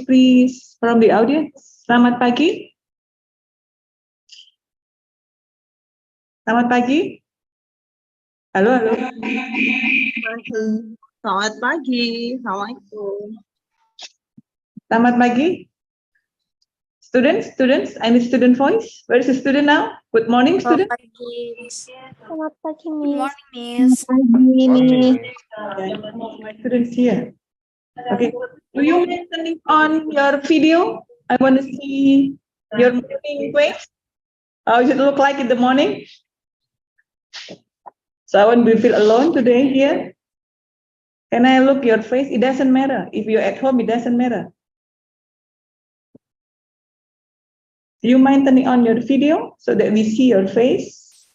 please, from the audience. Selamat pagi. Selamat pagi. Halo, halo. Selamat pagi. Assalamualaikum. Selamat pagi. Students, I need student voice. Where is the student now? Good morning, student. Selamat pagi, Miss. Selamat pagi, Good Miss. morning, Miss. My students here. Okay. Do you mind turning on your video? I want to see your morning face. How does it look like in the morning? So I won't be feel alone today here. Can I look your face? It doesn't matter. If you're at home, it doesn't matter. Do you mind turning on your video so that we see your face?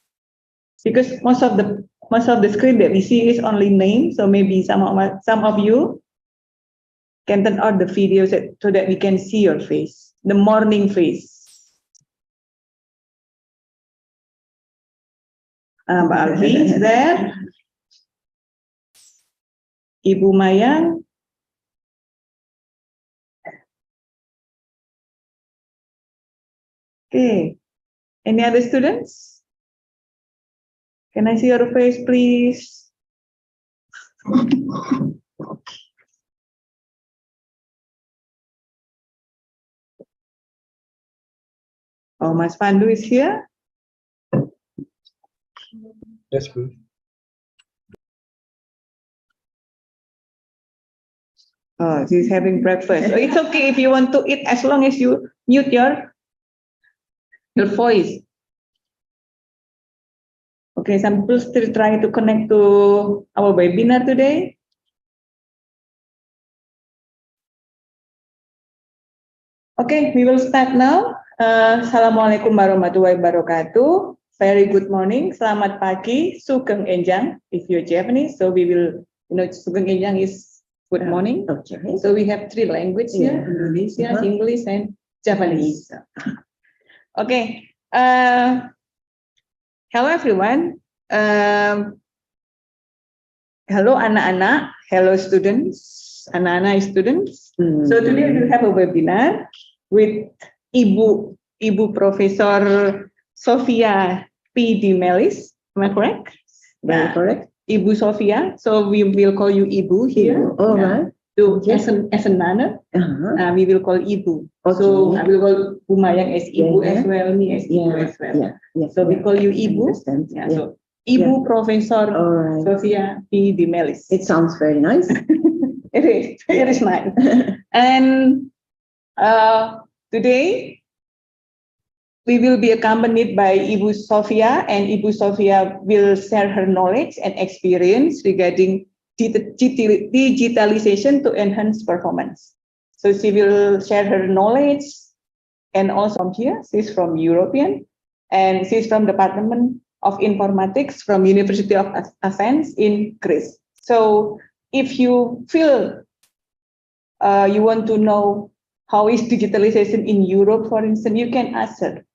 Because most of the screen that we see is only name, so maybe some of you can turn on the video so that we can see your face, the morning face. Mbak Alfi is there. Ibu Mayang. Okay. Any other students? Can I see your face, please? Oh, Mas Pandu is here. Yes, please. Oh, she's having breakfast. Oh, it's okay if you want to eat as long as you mute your voice. Okay, some people still trying to connect to our webinar today. Okay, we will start now. Assalamualaikum warahmatullahi wabarakatuh. Very good morning. Selamat pagi. Sugeng Enjang. If you're Japanese, so we will, Sugeng Enjang is good morning. Okay. So we have three languages here: Indonesia, English, and Japanese. Okay. Hello everyone. Hello anak-anak. Hello students. Anak-anak students. So today we will have a webinar with Ibu Profesor Sofia P. D. Melis. Am I correct? Very correct. Ibu Sofia. So we will call you Ibu here. All right. So as a nana, we will call Ibu. Okay. So I will call Bu Mayang as Ibu as well, me as Ibu as well. So we call you Ibu. So Ibu Profesor Sofia P. D. Melis. It sounds very nice. It is nice. And today we will be accompanied by Ibu Sofia, and Ibu Sofia will share her knowledge and experience regarding digitalization to enhance performance. So she will share her knowledge, and also from here, she's from European, and she's from Department of Informatics from University of Athens in Greece. So if you feel you want to know how is digitalization in Europe, for instance, you can ask her.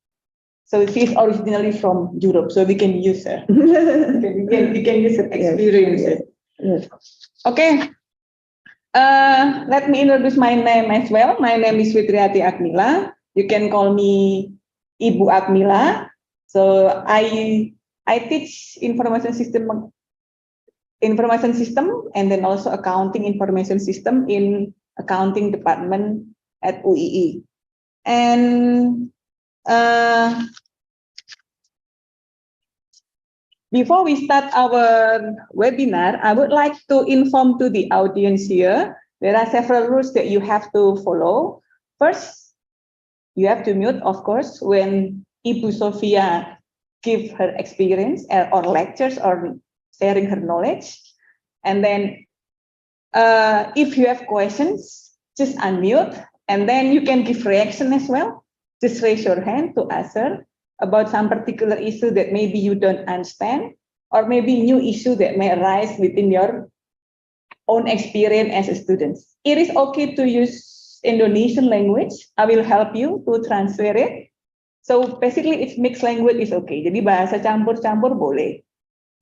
So she's originally from Europe, so we can use her. we can use her experience. Yes. Okay. Let me introduce my name as well. My name is Fitriati Akmila. You can call me Ibu Akmila. So I teach information system and then also accounting information system in accounting department at UII. And before we start our webinar, I would like to inform to the audience here, there are several rules that you have to follow. First, you have to mute, of course, when Ibu Sofia give her experience or lectures or sharing her knowledge. And then if you have questions, just unmute, and then you can give reaction as well. Just raise your hand to answer about some particular issue that maybe you don't understand, or maybe new issue that may arise within your own experience as a student. It is okay to use Indonesian language. I will help you to translate it. So basically it's mixed language is okay. Jadi bahasa campur-campur boleh.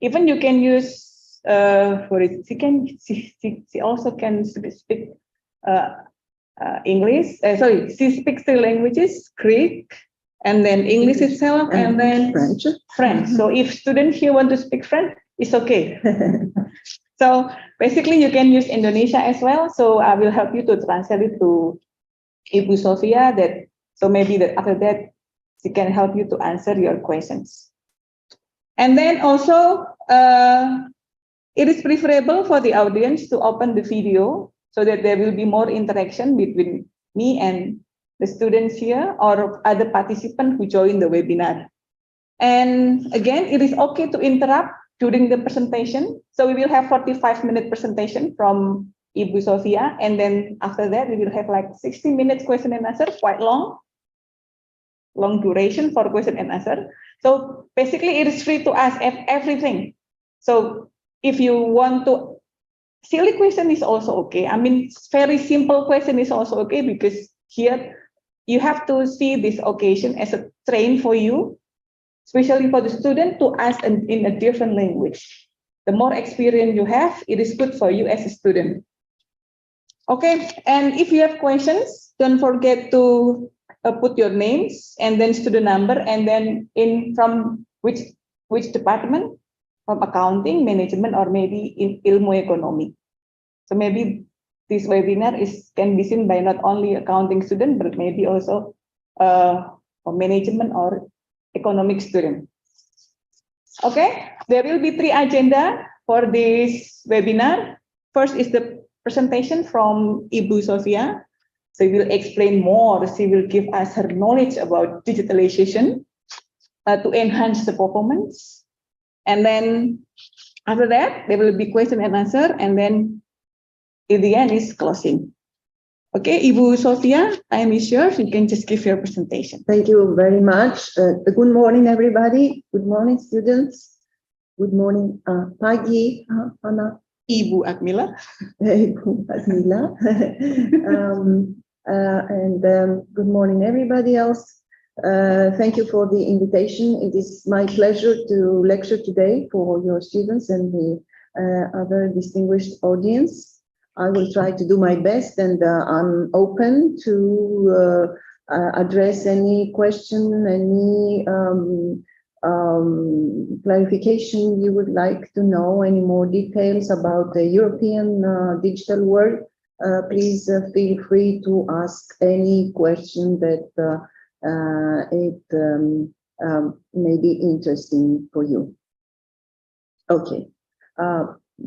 Even you can use she also can speak English. Sorry, she speaks three languages: Greek, and then English itself, and then French. French. So if students here want to speak French, it's okay. So basically, you can use Indonesia as well. So I will help you to translate it to Ibu Sofia. So maybe after that, she can help you to answer your questions. And then also, it is preferable for the audience to open the video so that there will be more interaction between me and the students here or other participants who join the webinar. And again, it is okay to interrupt during the presentation. So we will have 45-minute presentation from Ibu Sofia. And then after that, we will have like 60 minutes question and answer, quite long duration for question and answer. So basically, it is free to ask everything. So if you want to, silly question is also okay. I mean, very simple question is also okay, because here you have to see this occasion as a train for you, especially for the student to ask in a different language. The more experience you have, it is good for you as a student. Okay, and if you have questions, don't forget to put your names and then student number, and then from which department, from accounting, management, or maybe in ilmu ekonomi. So maybe this webinar can be seen by not only accounting student, but maybe also management or economic student. Okay, there will be 3 agenda for this webinar. First is the presentation from Ibu Sofia. She will explain more. She will give us her knowledge about digitalization to enhance the performance. And then after that, there will be question and answer. And then in the end is closing. Okay, Ibu Sofia, time is yours. You can just give your presentation. Thank you very much. Good morning, everybody. Good morning, students. Good morning, pagi, Anna. Ibu Akmila. Ibu Akmila. And good morning, everybody else. Thank you for the invitation. It is my pleasure to lecture today for your students and the other distinguished audience. I will try to do my best, and I'm open to address any question, any clarification you would like to know, any more details about the European digital world. Please feel free to ask any question that may be interesting for you. Okay.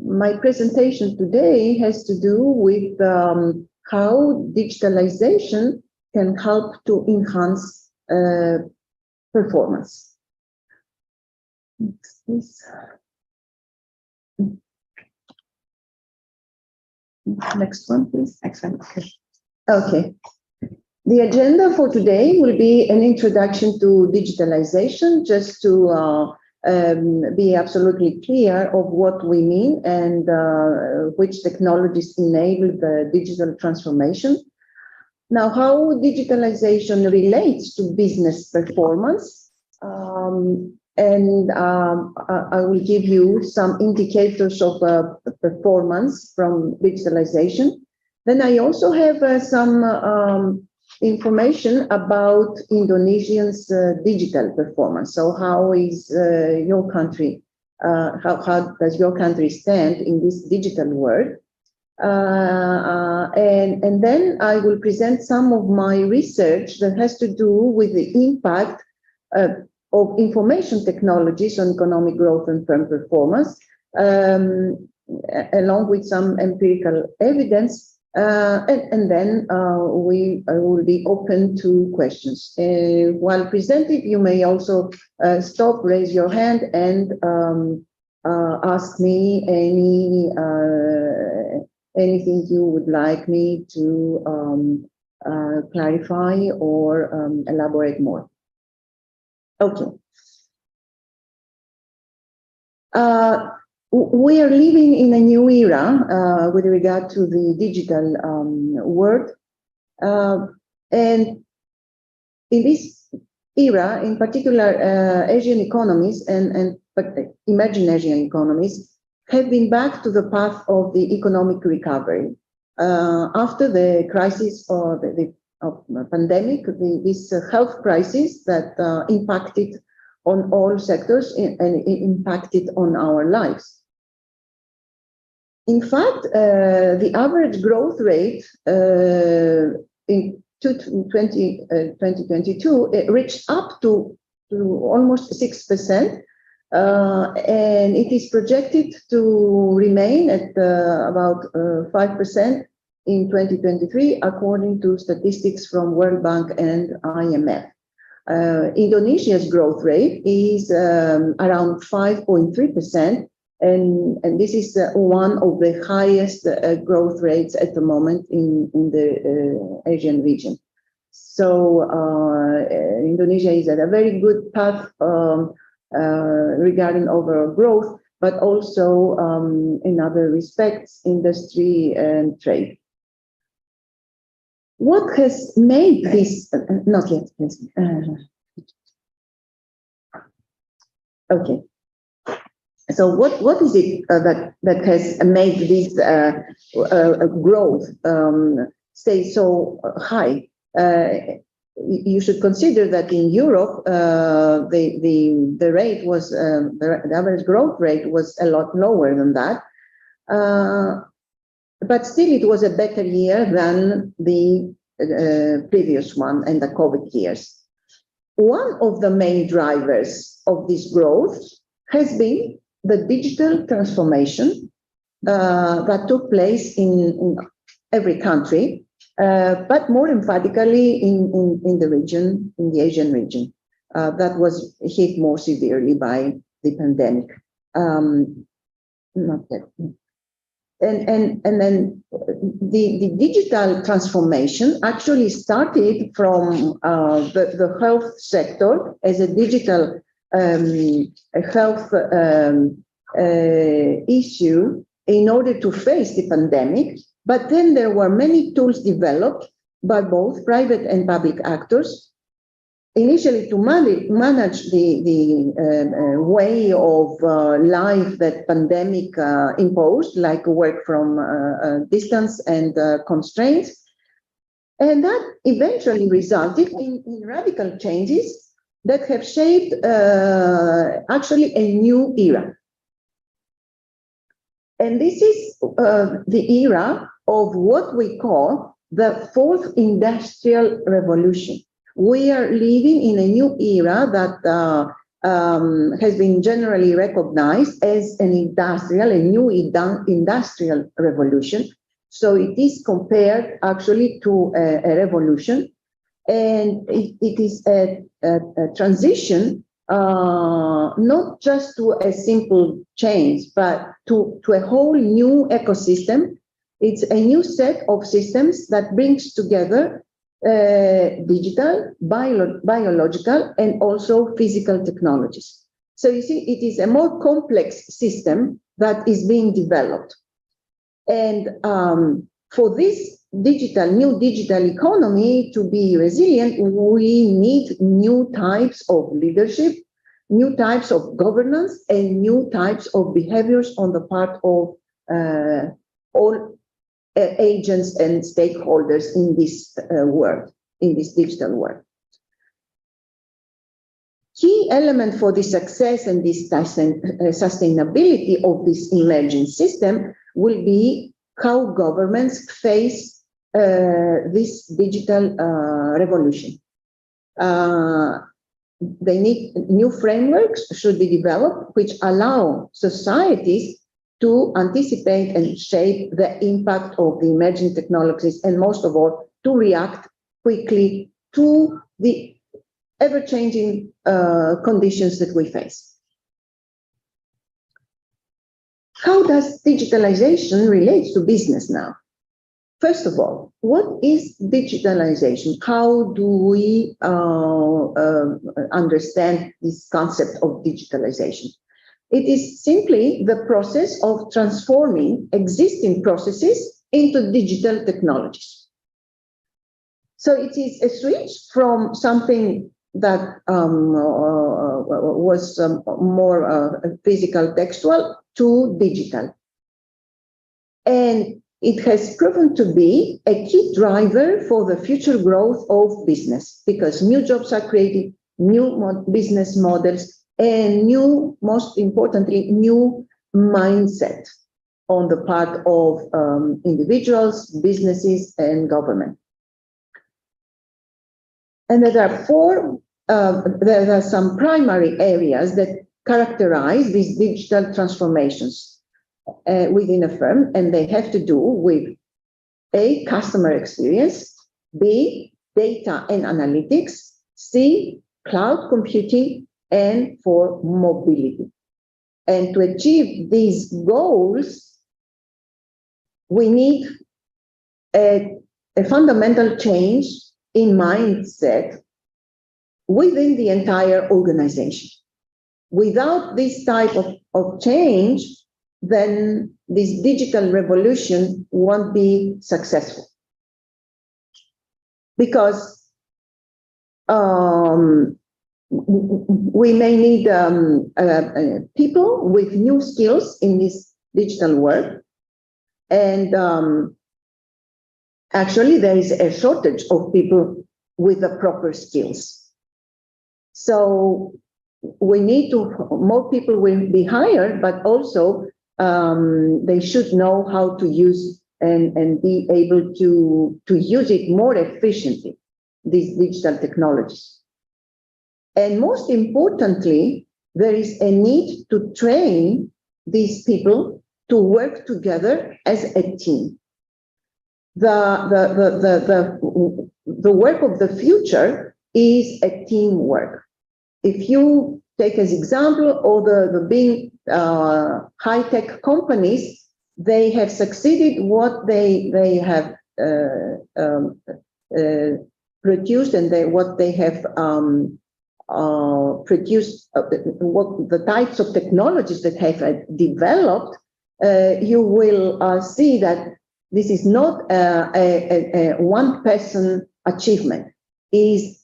My presentation today has to do with how digitalization can help to enhance performance. Next, please. Next one, please. Excellent. Okay. The agenda for today will be an introduction to digitalization, just to be absolutely clear of what we mean and which technologies enable the digital transformation. Now, how digitalization relates to business performance, and I will give you some indicators of performance from digitalization. Then I also have some information about Indonesians' digital performance. So how is your country, how does your country stand in this digital world? And then I will present some of my research that has to do with the impact of information technologies on economic growth and firm performance, along with some empirical evidence. And then we will be open to questions. While presenting, you may also stop, raise your hand, and ask me anything you would like me to clarify or elaborate more. Okay. We are living in a new era with regard to the digital world. And in this era, in particular, Asian economies but emerging Asian economies have been back to the path of the economic recovery. after the crisis or the pandemic, this health crisis that impacted on all sectors and it impacted on our lives. In fact, the average growth rate in 2022 it reached up to almost 6%, and it is projected to remain at about 5% in 2023, according to statistics from World Bank and IMF. Indonesia's growth rate is around 5.3%, and this is one of the highest growth rates at the moment in the Asian region. So Indonesia is at a very good path regarding overall growth, but also in other respects, industry and trade. What has made this, not yet, please. Okay. So what is it that has made this growth stay so high? You should consider that in Europe, the rate was the average growth rate was a lot lower than that, but still it was a better year than the previous one and the COVID years. One of the main drivers of this growth has been the digital transformation that took place in every country, but more emphatically in the region, in the Asian region, that was hit more severely by the pandemic. Not yet. And then the digital transformation actually started from the health sector as a digital health issue in order to face the pandemic. But then there were many tools developed by both private and public actors, initially to manage the way of life that pandemic imposed, like work from distance and constraints. And that eventually resulted in radical changes that have shaped actually a new era. And this is the era of what we call the fourth industrial revolution. We are living in a new era that has been generally recognized as a new industrial revolution. So it is compared actually to a revolution, and it is a transition not just to a simple change, but to a whole new ecosystem. It's a new set of systems that brings together digital, biological, and also physical technologies. So you see, it is a more complex system that is being developed. And for this new digital economy to be resilient, we need new types of leadership, new types of governance, and new types of behaviors on the part of all agents and stakeholders in this world, in this digital world. Key element for the success and this sustainability of this emerging system will be how governments face this digital revolution. They need new frameworks should be developed which allow societies to anticipate and shape the impact of the emerging technologies, and most of all, to react quickly to the ever-changing conditions that we face. How does digitalization relate to business now? First of all, what is digitalization? How do we understand this concept of digitalization? It is simply the process of transforming existing processes into digital technologies. So it is a switch from something that was more physical, textual, to digital. And it has proven to be a key driver for the future growth of business, because new jobs are created, new business models, and new, most importantly, new mindset on the part of individuals, businesses, and government. And there are some primary areas that characterize these digital transformations within a firm, and they have to do with A, customer experience, B, data and analytics, C, cloud computing, and for mobility. And to achieve these goals, we need a fundamental change in mindset within the entire organization. Without this type of change, then this digital revolution won't be successful. Because we may need people with new skills in this digital world. And actually, there is a shortage of people with the proper skills. So we need more people will be hired, but also they should know how to use and be able to use it more efficiently, these digital technologies. And most importantly, there is a need to train these people to work together as a team. The work of the future is a teamwork. If you take as example all the big high-tech companies, they have succeeded what they have produced, and what they have produced, what the types of technologies that have developed, you will see that this is not a one-person achievement, it is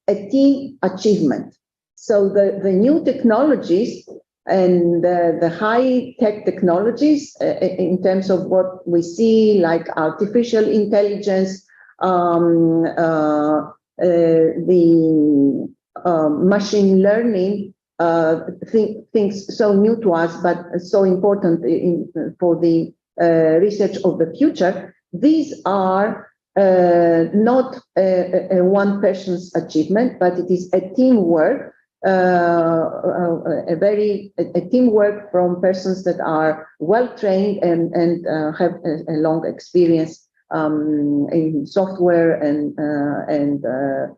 a team achievement. So the new technologies and the high-tech technologies in terms of what we see, like artificial intelligence, the machine learning, things so new to us, but so important for the research of the future. These are not a one person's achievement, but it is a teamwork. A teamwork from persons that are well trained and have a long experience in software and a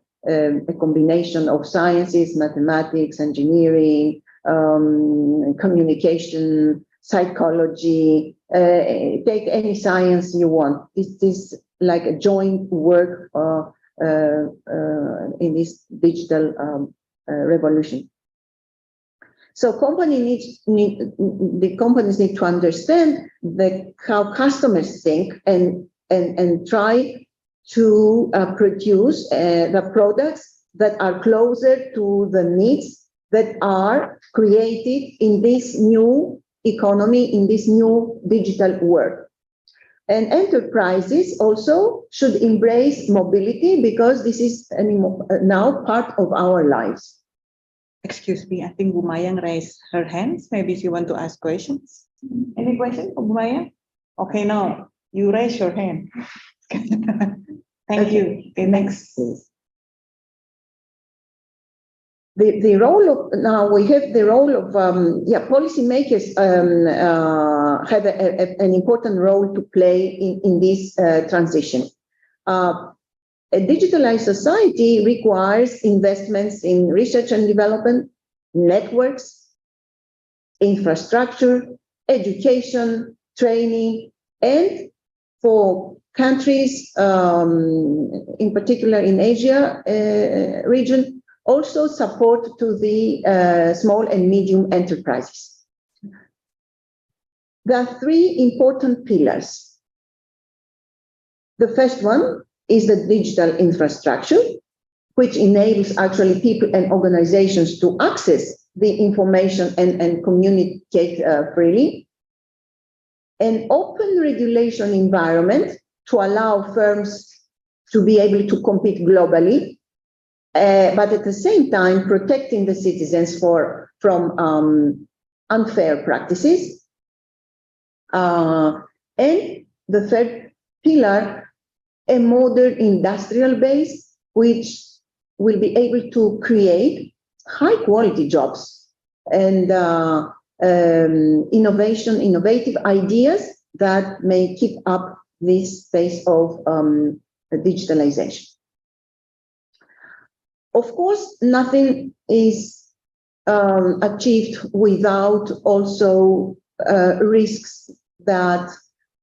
combination of sciences, mathematics, engineering, communication, psychology. Take any science you want. This is like a joint work in this digital revolution. So the companies need to understand how customers think and try to produce the products that are closer to the needs that are created in this new economy, in this new digital world. And enterprises also should embrace mobility, because this is now part of our lives. Excuse me, I think Bu Mayang raised her hands. Maybe she want to ask questions. Any question for Bu Mayang? Okay, no, you raise your hand. Thank you. Okay, next. The role of, now we have the role of, policymakers have an important role to play in this transition. A digitalized society requires investments in research and development, networks, infrastructure, education, training, and for countries, in particular in Asia region, also support to the small and medium enterprises. There are three important pillars. The first one is the digital infrastructure, which enables actually people and organizations to access the information and communicate freely. an open regulation environment to allow firms to be able to compete globally, but at the same time protecting the citizens from unfair practices. And the third pillar, a modern industrial base, which will be able to create high quality jobs and innovative ideas that may keep up this pace of digitalization. Of course, nothing is achieved without also risks that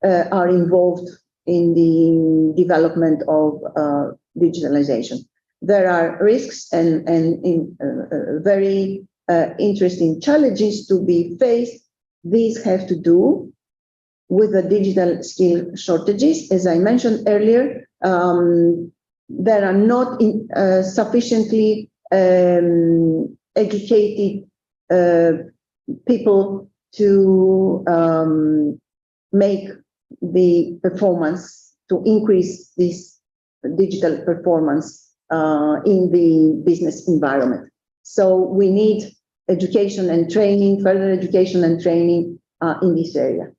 are involved in the development of digitalization. There are risks and very interesting challenges to be faced. These have to do with the digital skill shortages. As I mentioned earlier, there are not sufficiently educated people to make the performance, to increase this digital performance in the business environment. So we need education and training, further education and training in this area.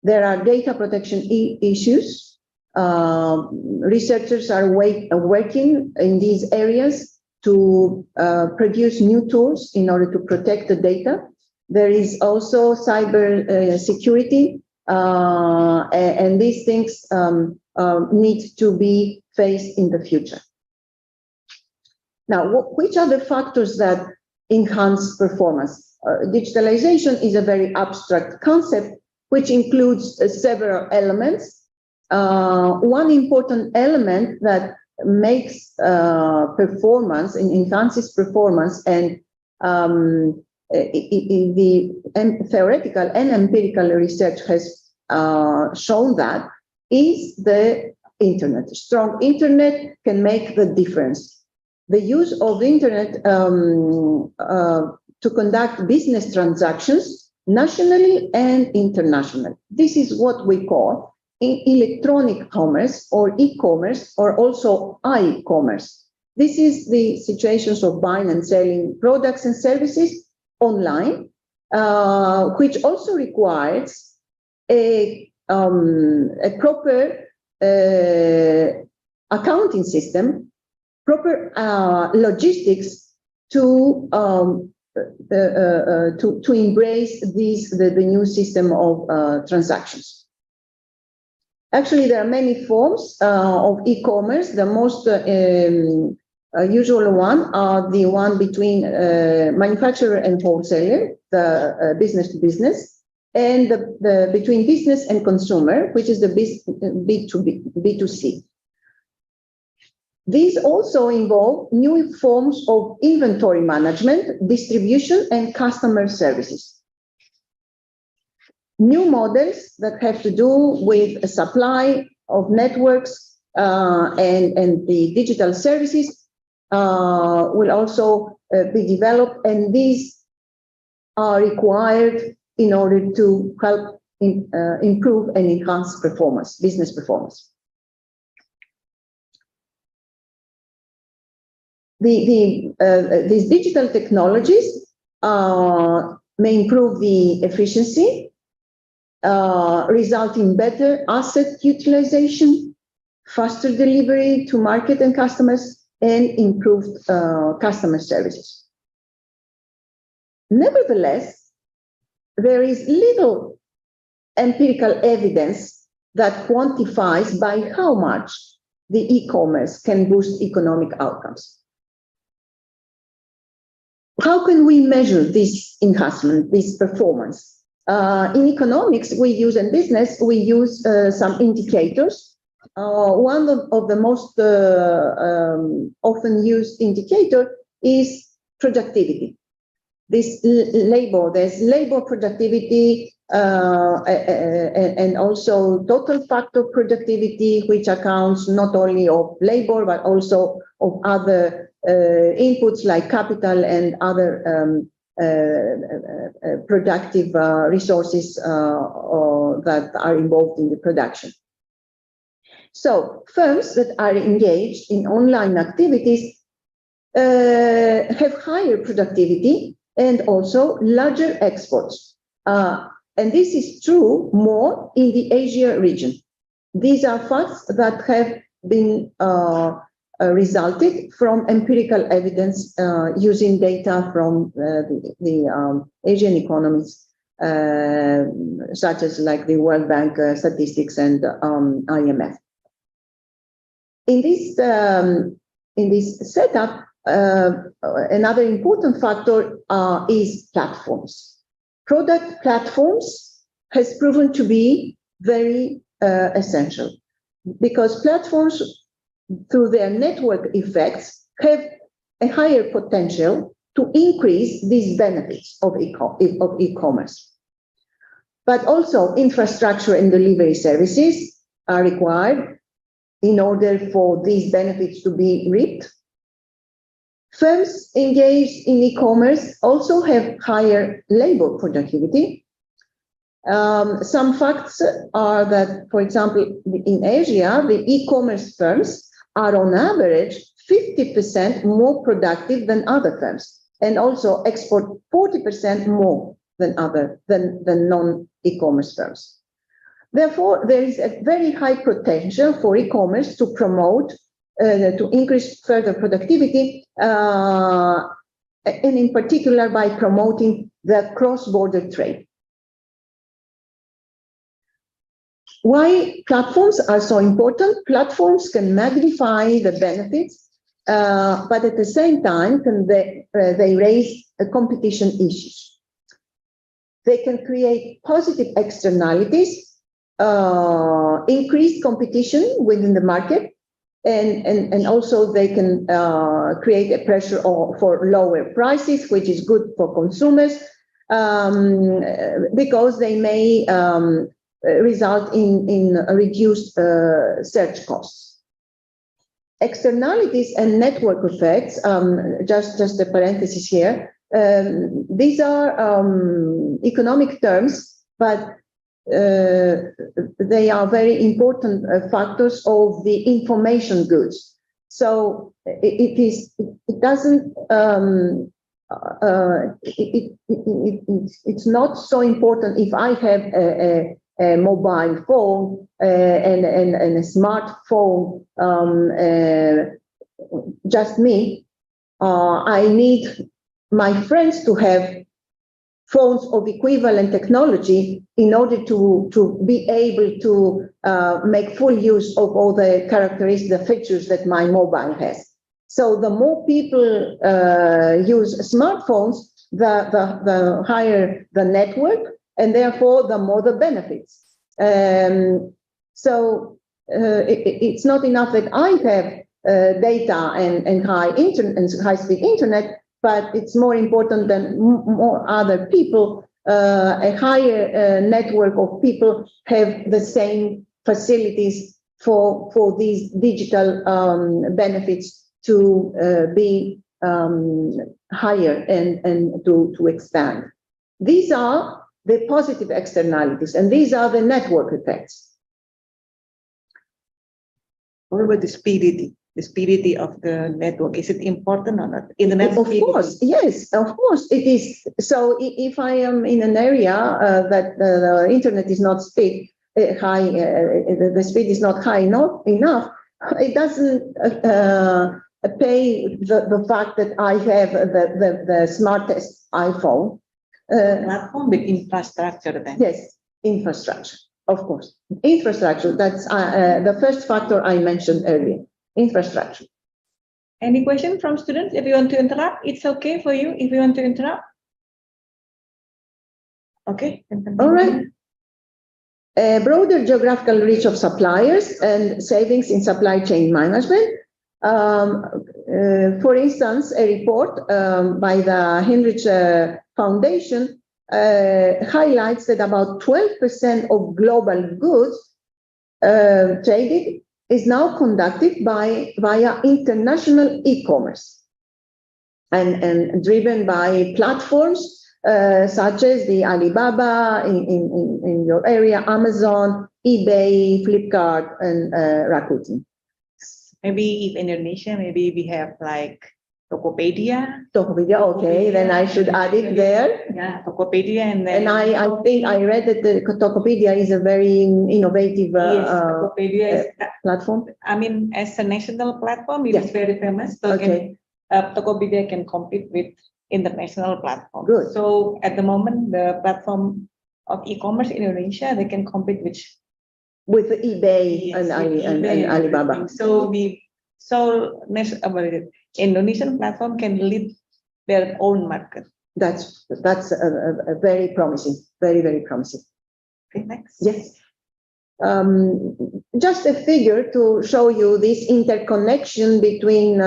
There are data protection issues. Researchers are working in these areas to produce new tools in order to protect the data. There is also cyber security, and these things need to be faced in the future. Now, which are the factors that enhance performance? Digitalization is a very abstract concept, which includes several elements. One important element that makes performance and enhances performance, and the theoretical and empirical research has shown that, is the internet. Strong internet can make the difference. The use of the internet to conduct business transactions nationally and internationally. This is what we call electronic commerce or e-commerce, or also I-commerce. This is the situations of buying and selling products and services online, which also requires a proper accounting system, proper logistics to embrace the new system of transactions. Actually, there are many forms of e-commerce. The most usual one are the one between manufacturer and wholesaler, the business to business, and the between business and consumer, which is the B2C. These also involve new forms of inventory management, distribution, and customer services. New models that have to do with a supply of networks and the digital services will also be developed, and these are required in order to help improve and enhance performance, business performance. These digital technologies may improve the efficiency, result in better asset utilization, faster delivery to market and customers, and improved customer services. Nevertheless, there is little empirical evidence that quantifies by how much the e-commerce can boost economic outcomes. How can we measure this enhancement, this performance? In economics, we use, in business, we use some indicators. One of the most often used indicator is productivity. There's labor productivity and also total factor productivity, which accounts not only of labor, but also of other inputs like capital and other productive resources that are involved in the production. So firms that are engaged in online activities have higher productivity and also larger exports. And this is true more in the Asia region. These are facts that have been resulted from empirical evidence using data from the Asian economies, such as like the World Bank statistics and IMF. In this setup, another important factor is platforms. Product platforms has proven to be very essential, because platforms, through their network effects, have a higher potential to increase these benefits of e-commerce. But also infrastructure and delivery services are required in order for these benefits to be reaped. Firms engaged in e-commerce also have higher labor productivity. Some facts are that, for example, in Asia, the e-commerce firms are on average 50% more productive than other firms, and also export 40% more than non-e-commerce firms. Therefore, there is a very high potential for e-commerce to promote, to increase further productivity, and in particular by promoting the cross-border trade. Why platforms are so important? Platforms can magnify the benefits, but at the same time, they raise competition issues. They can create positive externalities, increase competition within the market, and also they can create a pressure for lower prices, which is good for consumers, because they may result in reduced search costs. Externalities and network effects, just a parenthesis here, these are economic terms, but they are very important factors of the information goods. So it's not so important if I have a mobile phone and a smartphone, just me. I need my friends to have phones of equivalent technology in order to be able to make full use of all the characteristics, the features that my mobile has. So the more people use smartphones, the higher the network, and therefore the more the benefits. So it's not enough that I have data and high-speed internet, but it's more important than more other people. A higher network of people have the same facilities for these digital benefits to be higher and to expand. These are the positive externalities, and these are the network effects. What about the speedity? The speedity of the network, is it important or not? Internet of course, yes, of course it is. So if I am in an area that the internet is not high, the speed is not high enough, it doesn't pay the fact that I have the smartest iPhone. Platform with infrastructure then. Yes, infrastructure, of course. Infrastructure, that's the first factor I mentioned earlier. Infrastructure. Any question from students? If you want to interrupt, it's okay for you if you want to interrupt. Okay. All right. A broader geographical reach of suppliers and savings in supply chain management. For instance, a report by the Heinrich Foundation highlights that about 12% of global goods traded is now conducted via international e-commerce. and driven by platforms such as the Alibaba in your area, Amazon, eBay, Flipkart, and Rakuten. Maybe if Indonesia, maybe we have like Tokopedia. Tokopedia, okay, then I should add it there. Yeah, Tokopedia, and then. And I think I read that the Tokopedia is a very innovative yes, Tokopedia is platform. I mean, as a national platform, it Yeah. is very famous. So Okay. Tokopedia can compete with international platforms. Good. So at the moment, the platform of e-commerce in Indonesia, they can compete with eBay, yes, and Alibaba. So Indonesian platform can lead their own market. That's a very promising, very promising. Okay, next. Yes. Just a figure to show you this interconnection between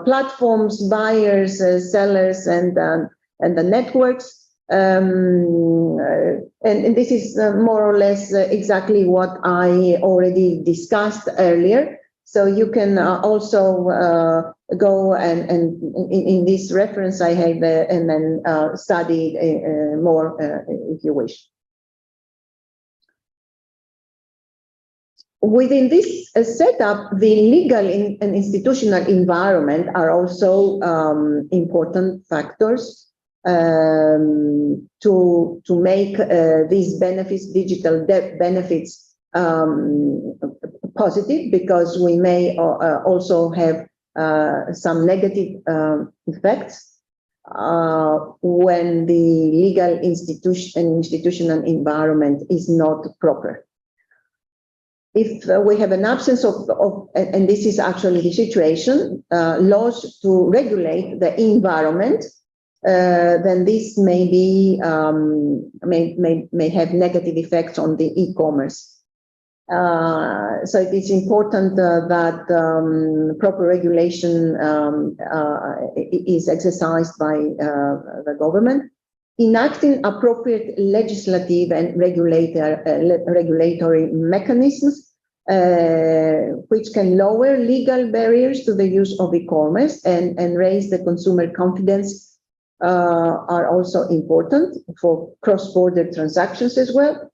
platforms, buyers, sellers, and the networks. And this is more or less exactly what I already discussed earlier. So you can also go and in this reference I have and then study more if you wish. Within this setup, the legal and institutional environment are also important factors to make these benefits, digital benefits, positive, because we may also have some negative effects when the legal institutional environment is not proper. If we have an absence of, and this is actually the situation, laws to regulate the environment, then this may be may have negative effects on the e-commerce. So it is important that proper regulation is exercised by the government, enacting appropriate legislative and regulatory mechanisms which can lower legal barriers to the use of e-commerce and raise the consumer confidence are also important for cross-border transactions as well.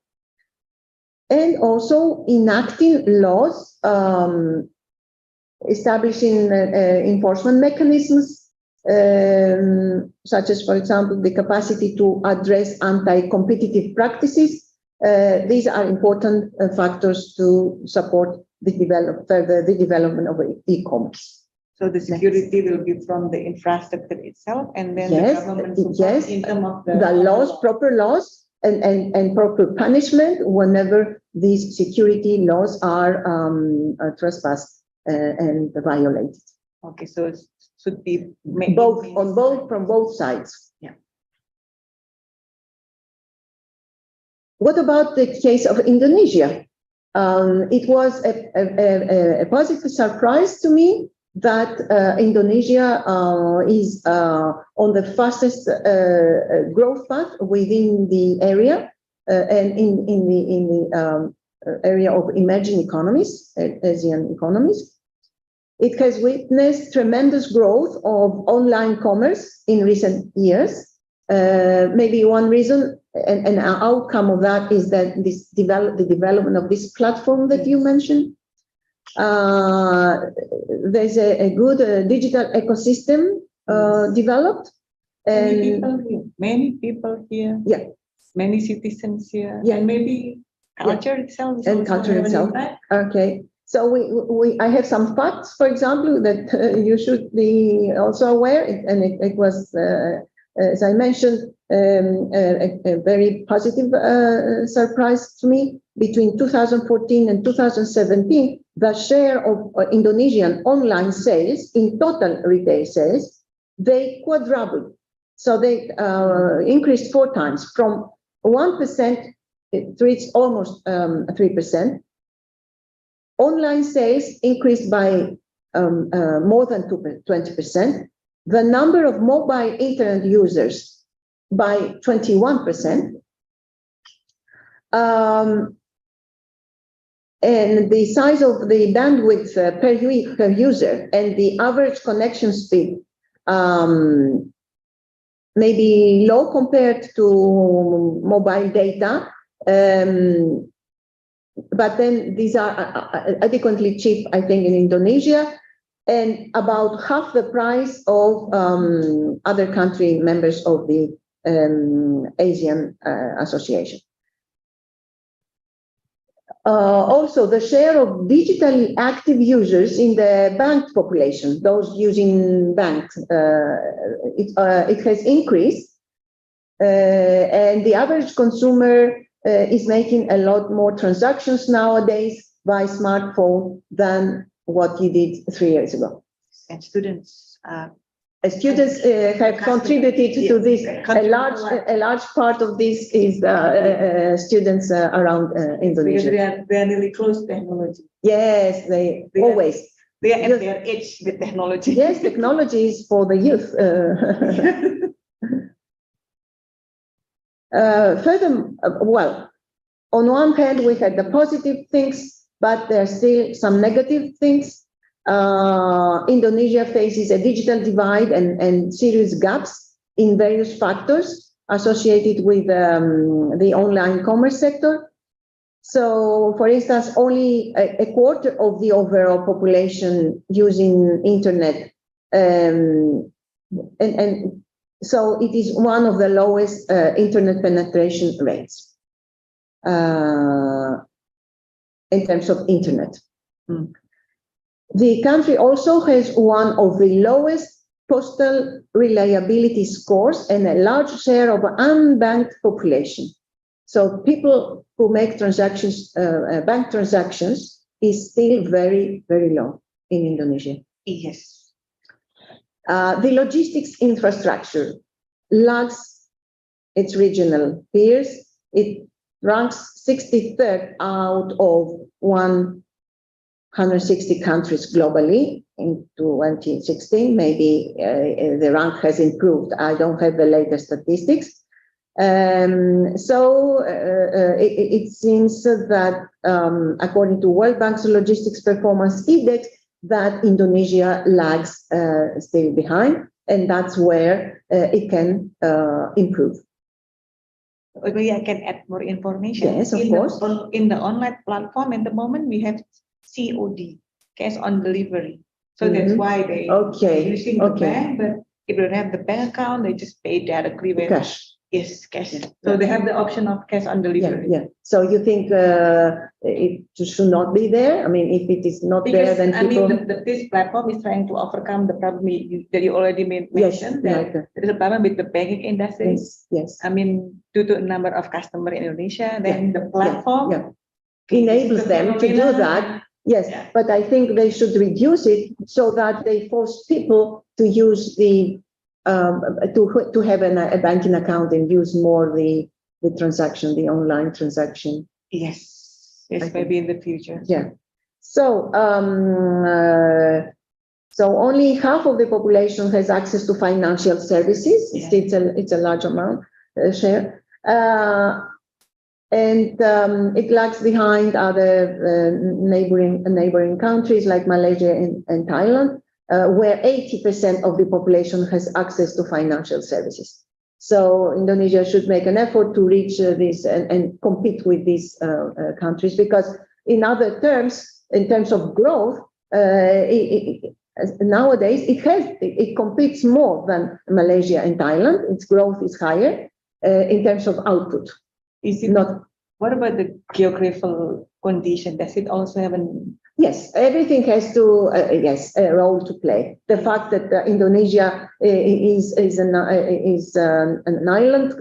And also enacting laws, establishing enforcement mechanisms, such as, for example, the capacity to address anti-competitive practices. These are important factors to support further the development of e-commerce. So the security will be from the infrastructure itself, and then yes, the government support in terms of the laws, proper laws, and proper punishment whenever these security laws are trespassed and violated. Okay, so it should be from both sides. Yeah. What about the case of Indonesia? It was a positive surprise to me that Indonesia is on the fastest growth path within the area and in the area of emerging economies, Asian economies. It has witnessed tremendous growth of online commerce in recent years. Maybe one reason and an outcome of that is that the development of this platform that you mentioned. There's a good digital ecosystem developed. And many people here. Yeah. Many citizens here. Yeah. And maybe culture itself. And culture itself. Okay. So I have some facts, for example, that you should be also aware, and it was, as I mentioned, a very positive surprise to me. Between 2014 and 2017, the share of Indonesian online sales in total retail sales, they quadrupled. So they increased 4 times, from 1% to reach almost 3%. Online sales increased by more than 20%. The number of mobile internet users by 21%. And the size of the bandwidth per user and the average connection speed maybe low compared to mobile data, but then these are adequately cheap, I think, in Indonesia, and about half the price of other country members of the Asian Association. Also, the share of digitally active users in the banked population, those using banks, it has increased, and the average consumer is making a lot more transactions nowadays by smartphone than what he did 3 years ago. And students have contributed to this. A large part of this is students around Indonesia. Because they are really close to technology. Yes, they always. They are at their age with technology. Yes, technology is for the youth. Further, well, on one hand, we had the positive things, but there are still some negative things. Indonesia faces a digital divide and serious gaps in various factors associated with the online commerce sector. So, for instance, only a quarter of the overall population using internet, and so it is one of the lowest internet penetration rates in terms of internet. The country also has one of the lowest postal reliability scores and a large share of unbanked population. So people who make transactions, bank transactions, is still very, very low in Indonesia. Yes. The logistics infrastructure lags its regional peers. It ranks 63rd out of 160 countries globally in 2016. Maybe the rank has improved. I don't have the latest statistics. It seems that according to World Bank's Logistics Performance Index, that Indonesia lags still behind, and that's where it can improve. Maybe I can add more information. Yes, of course. In the online platform at the moment, we have COD, cash on delivery. So that's why they are using the bank, but if they don't have the bank account, they just pay directly with cash. Yes, cash. So they have the option of cash on delivery. Yeah. So you think it should not be there? I mean, if it is not there, then people... this platform is trying to overcome the problem that you already mentioned. That there is a problem with the banking industry. Yes. I mean, due to a number of customers in Indonesia, then the platform enables them to do that. Yes, but I think they should reduce it so that they force people to use the to have a banking account and use more the transaction, the online transaction. Yes, maybe in the future. Yeah. So only half of the population has access to financial services. Yeah. It's a large amount share. And it lags behind other neighboring countries like Malaysia and Thailand, where 80% of the population has access to financial services. So Indonesia should make an effort to reach this and compete with these countries, because in other terms, in terms of growth, nowadays it competes more than Malaysia and Thailand. Its growth is higher in terms of output. Is it not? What about the geographical condition? Does it also have an? Yes, everything has to a role to play. The fact that Indonesia is an island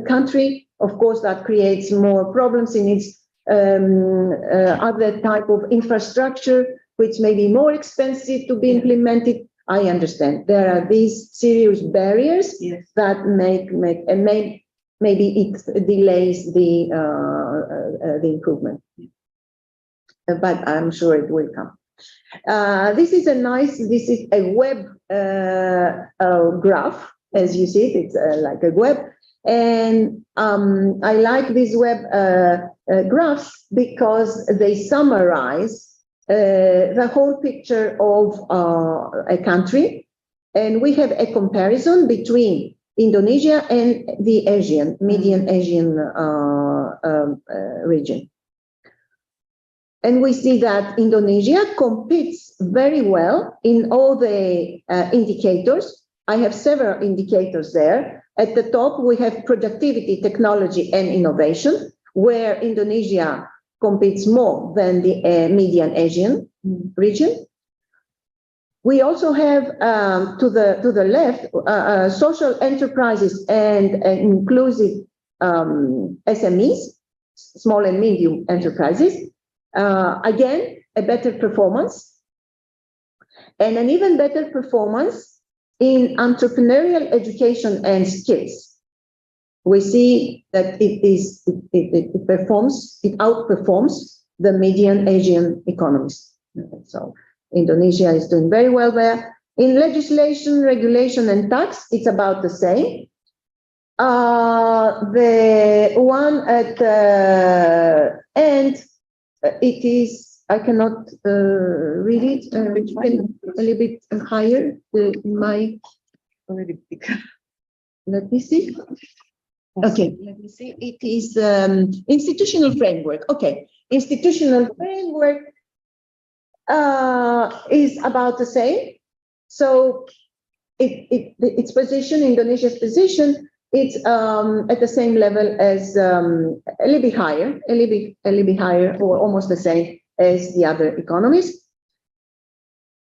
country, of course, that creates more problems in its other type of infrastructure, which may be more expensive to be implemented. I understand there are these serious barriers that maybe it delays the improvement, but I'm sure it will come. This is a web graph, as you see it. It's like a web, and I like these web graphs because they summarize the whole picture of a country. And we have a comparison between Indonesia and the Asian, Median Asian region. And we see that Indonesia competes very well in all the indicators. I have several indicators there. At the top, we have productivity, technology, and innovation, where Indonesia competes more than the Median Asian region. We also have to the left social enterprises and inclusive SMEs, small and medium enterprises. Again, a better performance, and an even better performance in entrepreneurial education and skills. We see that it outperforms the median Asian economies. So Indonesia is doing very well there. In legislation, regulation, and tax, it's about the same. The one at the end, it is, I cannot read it, a little bit higher, my, Already bigger. let me see. Okay, let me see. It is institutional framework. Okay, institutional framework is about the same. So its position, Indonesia's position, it's at the same level as a little bit higher, or almost the same as the other economies.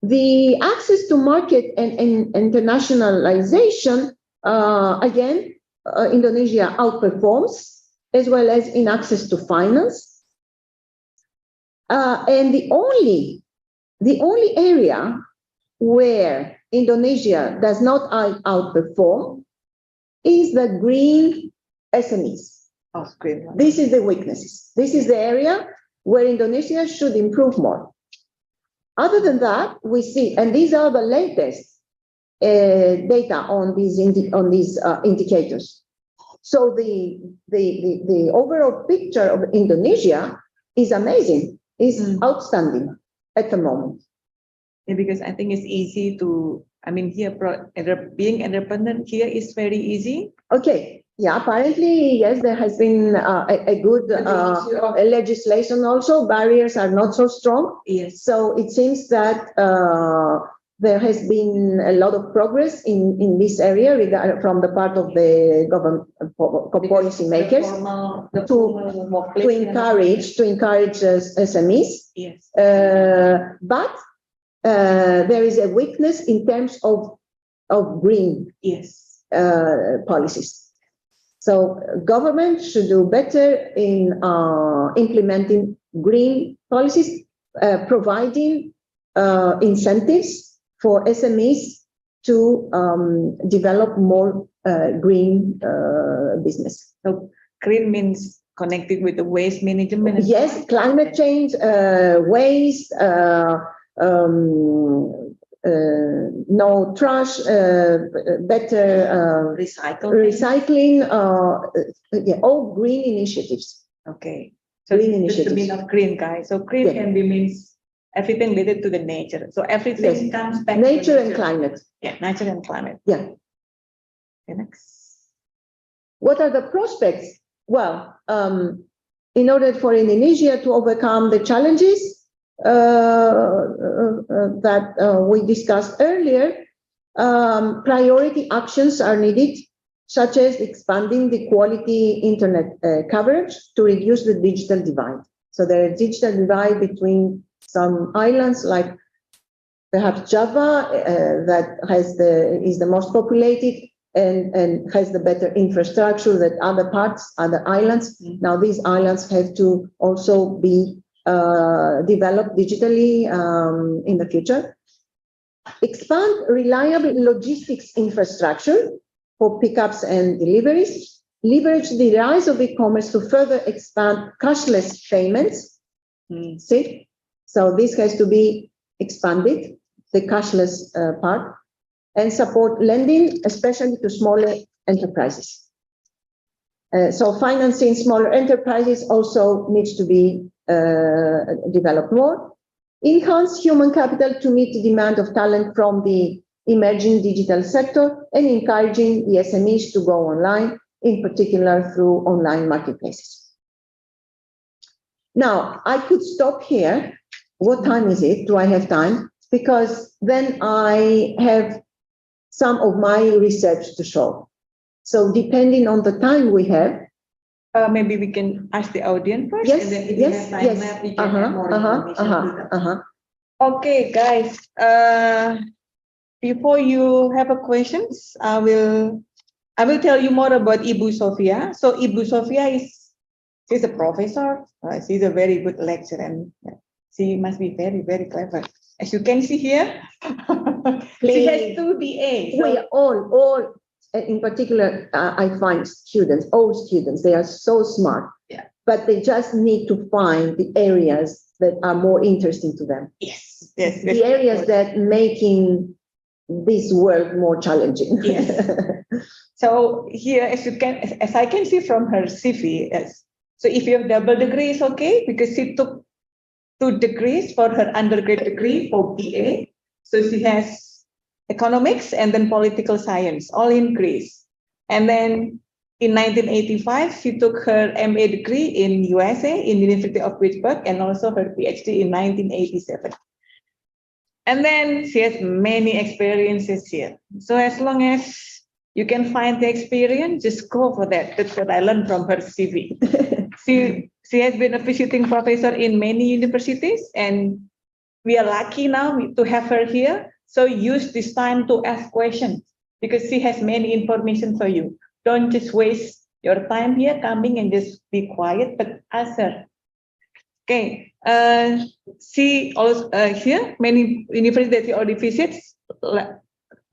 The access to market and internationalization, again, Indonesia outperforms, as well as in access to finance. And the only area where Indonesia does not outperform is the green SMEs. Oh, green. This is the weaknesses. This is the area where Indonesia should improve more. Other than that, we see, and these are the latest data on these indicators. So the overall picture of Indonesia is amazing, is outstanding at the moment. Yeah, because I think it's easy to, I mean, here, being independent here is very easy. Okay. Yeah, apparently, yes, there has been a good legislation also. Barriers are not so strong. Yes. So it seems that there has been a lot of progress in this area from the part of the government policy makers to encourage SMEs. Yes. But there is a weakness in terms of green policies. So government should do better in implementing green policies, providing incentives for SMEs to develop more green business. So green means connected with the waste management. Yes, climate change, waste, no trash, better recycling, all green initiatives. Okay, so green initiatives. The meaning of green, guys. So green can be means everything related to the nature. So everything comes back nature to nature and climate. Yeah, nature and climate. Yeah. Okay, next. What are the prospects? Well, in order for Indonesia to overcome the challenges that we discussed earlier, priority actions are needed, such as expanding the quality internet coverage to reduce the digital divide. So there is a digital divide between some islands, like perhaps Java, that is the most populated and has the better infrastructure than other islands. Now these islands have to also be developed digitally in the future. Expand reliable logistics infrastructure for pickups and deliveries. Leverage the rise of e-commerce to further expand cashless payments. See? So this has to be expanded, the cashless part, and support lending, especially to smaller enterprises. So financing smaller enterprises also needs to be developed more. Enhance human capital to meet the demand of talent from the emerging digital sector and encouraging the SMEs to go online, in particular through online marketplaces. Now, I could stop here. What time is it? Do I have time? Because then I have some of my research to show. So depending on the time we have, maybe we can ask the audience first. Yes, and then if yes, we have time yes. left, we can add more information. Okay, guys. Before you have a questions, I will tell you more about Ibu Sofia. So Ibu Sofia she's a professor. She's a very good lecturer, and she must be very, very clever. As you can see here, she has 2 BAs. So. We all, in particular, I find all students, they are so smart. Yeah. But they just need to find the areas that are more interesting to them. Yes. The areas that making this work more challenging. Yes. So here, as I can see from her CV, yes. So if you have double degree, it's okay, because she took 2 degrees for her undergrad degree for BA. So she has economics and then political science, all in Greece. And then in 1985, she took her MA degree in USA, in University of Pittsburgh, and also her PhD in 1987. And then she has many experiences here. So as long as you can find the experience, just go for that. That's what I learned from her CV. She has been a visiting professor in many universities, and we are lucky now to have her here. So use this time to ask questions, because she has many information for you. Don't just waste your time here coming and just be quiet, but ask her. Okay, she also here many universities that she already visits,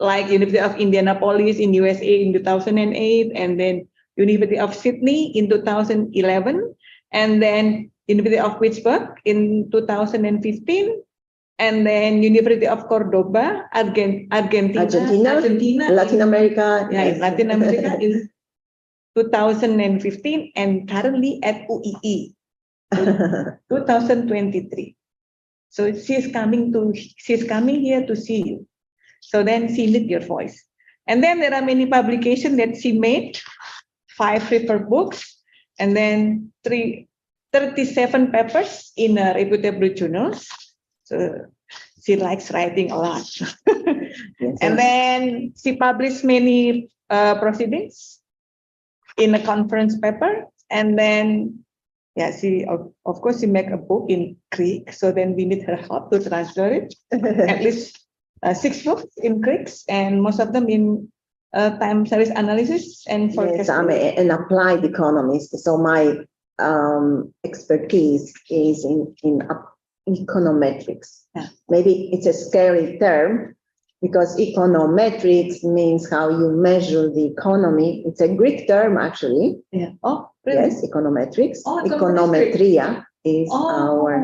like University of Indianapolis in USA in 2008, and then University of Sydney in 2011, and then University of Pittsburgh in 2015, and then University of Cordoba, Argentina, Latin America. Yeah, in Latin America in 2015, and currently at UII, 2023. So she's coming here to see you. So then she needs your voice. And then there are many publications that she made, 5 paper books, and then 37 papers in reputable journals. So she likes writing a lot. Yes, and then she published many proceedings in a conference paper. And then, she of course she make a book in Greek. So then we need her help to translate it. At least 6 books in Greek, and most of them in time series analysis and forecast. Yes, I'm an applied economist, so my expertise is in econometrics. Yeah. Maybe it's a scary term, because econometrics means how you measure the economy. It's a Greek term, actually. Yeah. Oh, really? Yes, econometrics. Oh, econometria is our.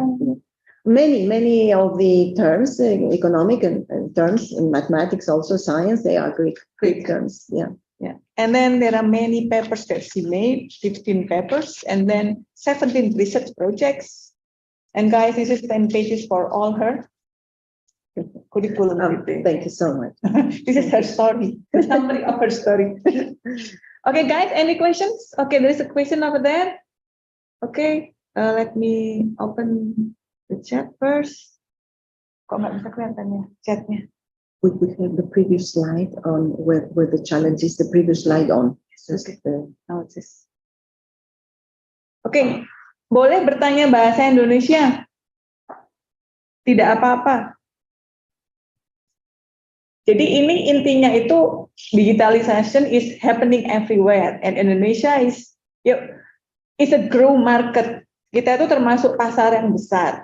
Many of the terms, economic and terms in mathematics, also science, they are Greek terms. Yeah. Yeah. And then there are many papers that she made, 15 papers, and then 17 research projects. And guys, this is 10 pages for all her curriculum. Thank you so much. This is her story, the summary of her story. Okay, guys, any questions? Okay, there's a question over there. Okay, let me open the chat first. Kok nggak bisa kelihatan ya chatnya? We have the previous slide on where the challenge is. The previous slide on. Okay. Now it's this. Okay, boleh bertanya bahasa Indonesia? Tidak apa-apa. Jadi ini intinya itu digitalization is happening everywhere, and Indonesia is a grow market. Kita itu termasuk pasar yang besar.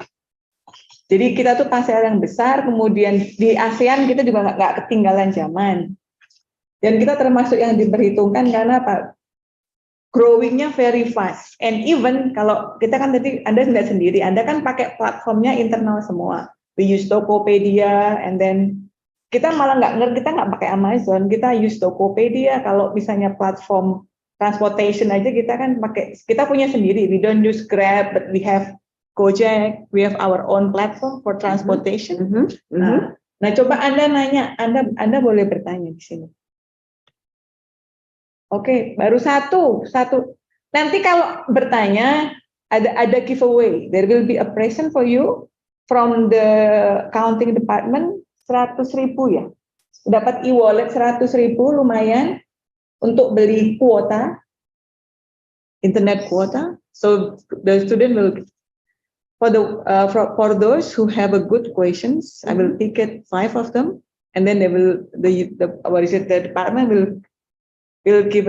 Jadi kita tuh pasar yang besar, kemudian di ASEAN kita juga nggak ketinggalan zaman. Dan kita termasuk yang diperhitungkan karena apa? Growing-nya very fast. And even kalau kita kan tadi Anda nggak sendiri, Anda kan pakai platformnya internal semua. We use Tokopedia, and then kita malah kita nggak pakai Amazon, kita use Tokopedia. Kalau misalnya platform transportation aja kita punya sendiri. We don't use Grab, but we have Gojek, we have our own platform for transportation. Nah, coba Anda nanya, Anda boleh bertanya di sini. Oke, baru satu. Nanti kalau bertanya ada giveaway. There will be a present for you from the accounting department 100.000 ya. Dapat e-wallet 100.000 lumayan untuk beli kuota, internet kuota. So the student will for those who have a good questions, I will pick it 5 of them, and then they will the department will give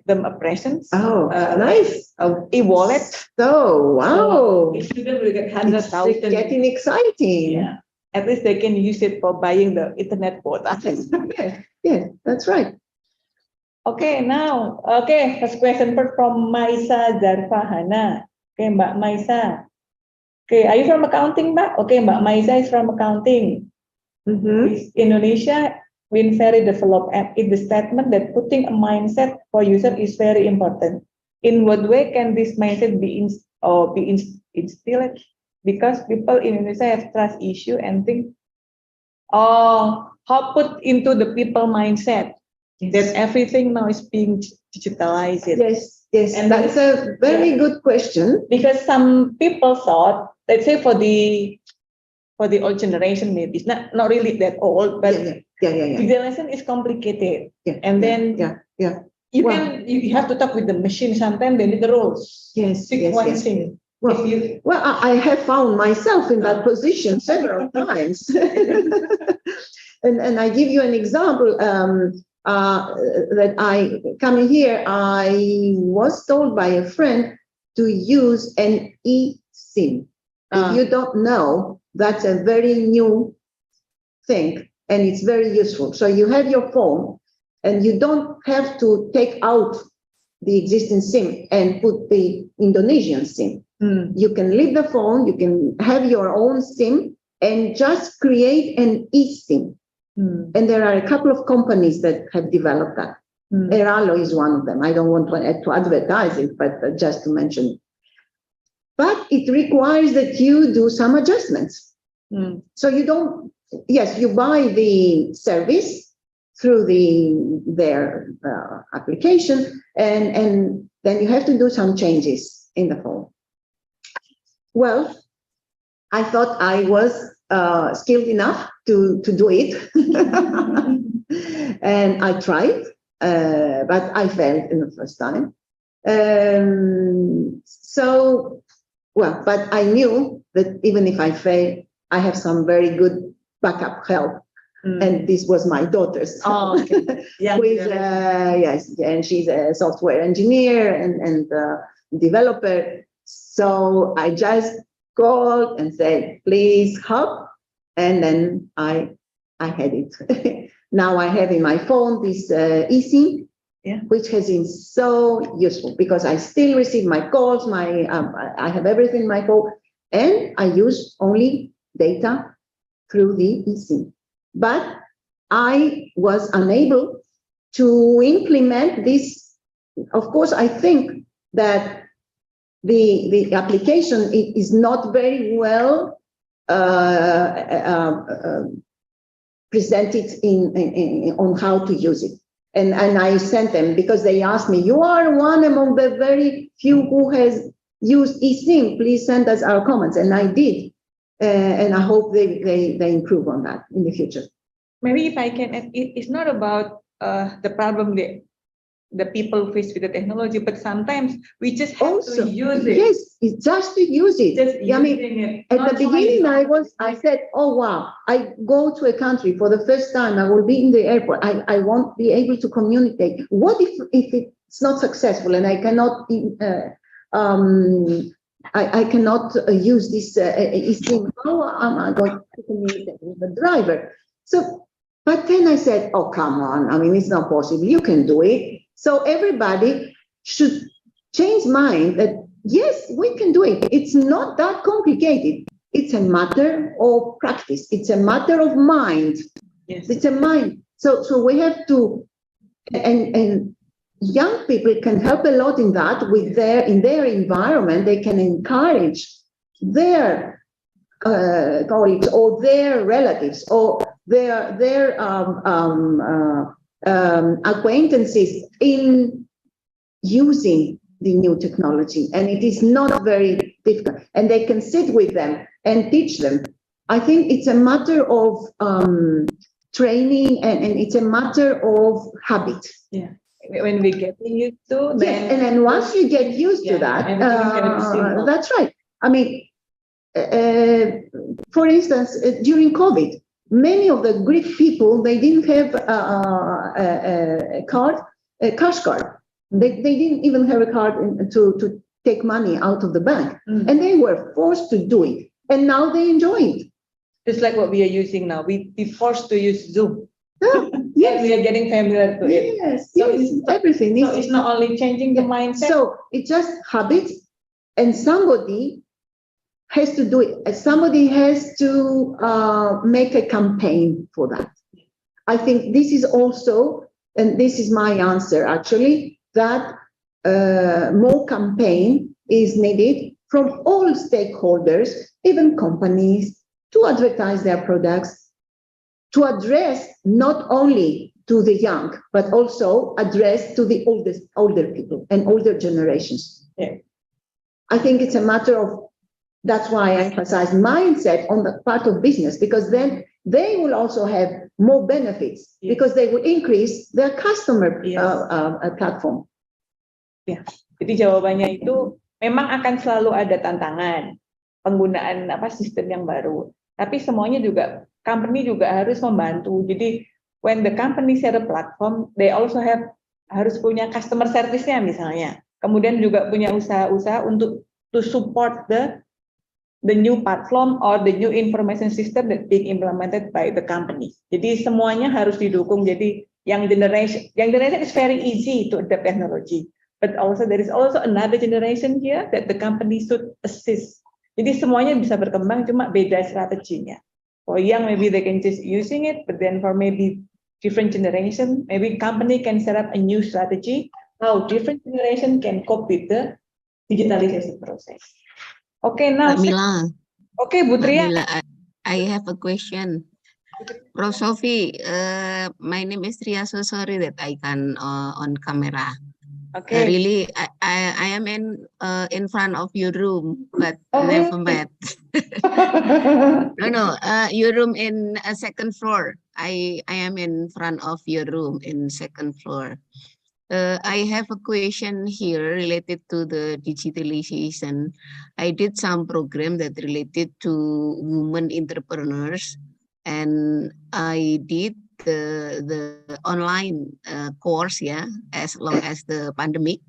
them a present. Oh, nice. E-wallet. So, wow. So student will get 100,000. It's getting exciting. Yeah. At least they can use it for buying the internet quota. Yeah, that's right. Okay, first question from Maisa Zarfahana. Okay, Mbak Maisa. Okay, are you from accounting, Mbak? Okay, Mbak Maisa is from accounting. Indonesia been very developed and in the statement that putting a mindset for user is very important. In what way can this mindset be instilled? Because people in Indonesia have trust issue and think, how put into the people mindset that everything now is being digitalized. Yes, and that's a very good question. Because some people thought, let's say for the old generation, maybe it's not really that old, but digitalization is complicated. And then you have to talk with the machine. Sometimes they need the rules. Sequencing. Well, I have found myself in that position several times. and I give you an example. That I coming here, I was told by a friend to use an eSIM. If you don't know, that's a very new thing and it's very useful. So you have your phone and you don't have to take out the existing SIM and put the Indonesian SIM. You can leave the phone, you can have your own SIM and just create an eSIM. And there are a couple of companies that have developed that. Eralo is one of them. I don't want to advertise it, but just to mention it. But it requires that you do some adjustments. So you don't, you buy the service through their application, and then you have to do some changes in the phone. Well, I thought I was skilled enough to do it. And I tried, but I failed in the first time. But I knew that even if I fail, I have some very good backup help. And this was my daughter's. Oh, okay. Yeah, and she's a software engineer and developer. So I just called and said, please help. And then I had it. Now I have in my phone this eSIM, which has been so useful because I still receive my calls, I have everything in my phone, and I use only data through the eSIM. But I was unable to implement this. Of course, I think that the application is not very well presented on how to use it. And I sent them because they asked me, you are one among the very few who has used eSIM. Please send us our comments. And I did. And I hope they improve on that in the future. Maybe if I can add, it's not about the problem the people face with the technology, but sometimes we just have to use it. Yes, it's just to use it. At the beginning, I said, oh, wow, I go to a country for the first time, I will be in the airport, I won't be able to communicate. What if it's not successful and I cannot I cannot use this thing? How am I going to communicate with the driver? So, but then I said, oh, come on. I mean, it's not possible. You can do it. So everybody should change mind that, yes, we can do it. It's not that complicated. It's a matter of practice. It's a matter of mind. Yes. It's a mind. So we have to, and young people can help a lot in that in their environment. They can encourage their colleagues or their relatives or their acquaintances in using the new technology, and it is not very difficult, and they can sit with them and teach them. I think it's a matter of training, and it's a matter of habit. Yeah. When we get used to, Yes, and then once you get used to that, that's right. I mean, for instance, during COVID, many of the Greek people, they didn't have a cash card. They didn't even have a card to take money out of the bank, and they were forced to do it, and now they enjoy it. Just like what we are using now, we forced to use Zoom. Yes, we are getting familiar to it. Yes, So yes, everything. So it's not only changing the mindset. So it's just habits, and somebody has to do it. Somebody has to make a campaign for that. I think this is also, and this is my answer actually, that more campaign is needed from all stakeholders, even companies, to advertise their products, to address not only to the young, but also address to the older people and older generations. Yeah. I think it's a matter of, that's why I emphasize mindset on the part of business, because then they will also have more benefits, because they will increase their customer platform. Ya, jadi jawabannya itu memang akan selalu ada tantangan penggunaan sistem yang baru. Tapi semuanya juga, company juga harus membantu. Jadi when the company share a platform, they also harus punya customer service-nya misalnya. Kemudian juga punya usaha-usaha untuk to support the new platform or the new information system that being implemented by the company. Jadi semuanya harus didukung. Jadi young generation is very easy to adapt technology, but also there is also another generation here that the company should assist. Jadi semuanya bisa berkembang, cuma beda strateginya. For young, maybe they can just using it, but then for maybe different generation, maybe company can set up a new strategy how different generation can cope with the digitalization process. Okay, now. Mila. Okay, Bu Tria. Mila, I have a question. Prof. Sophie, my name is Tria, so sorry that I can on camera. Okay. Really, I am in front of your room, but never met. No, your room in a second floor. I am in front of your room in second floor. I have a question here related to the digitalization. I did some program that related to women entrepreneurs, and I did the online course, as long as the pandemic.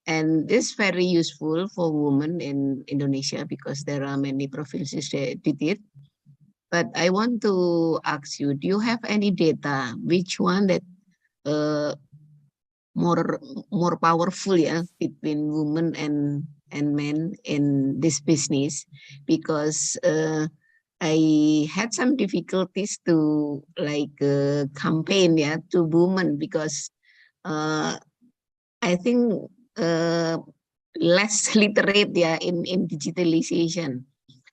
And this is very useful for women in Indonesia because there are many provinces that did it. But I want to ask you, do you have any data, which one that more powerful between women and men in this business? Because I had some difficulties to campaign to women, because I think less literate in digitalization.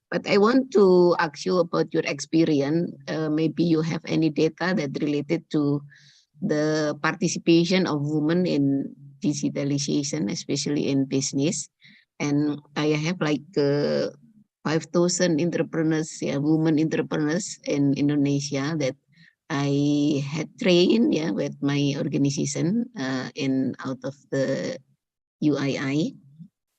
But I want to ask you about your experience. Maybe you have any data that related to the participation of women in digitalization, especially in business. And I have 5,000 entrepreneurs, women entrepreneurs in Indonesia that I had trained with my organization out of the UII.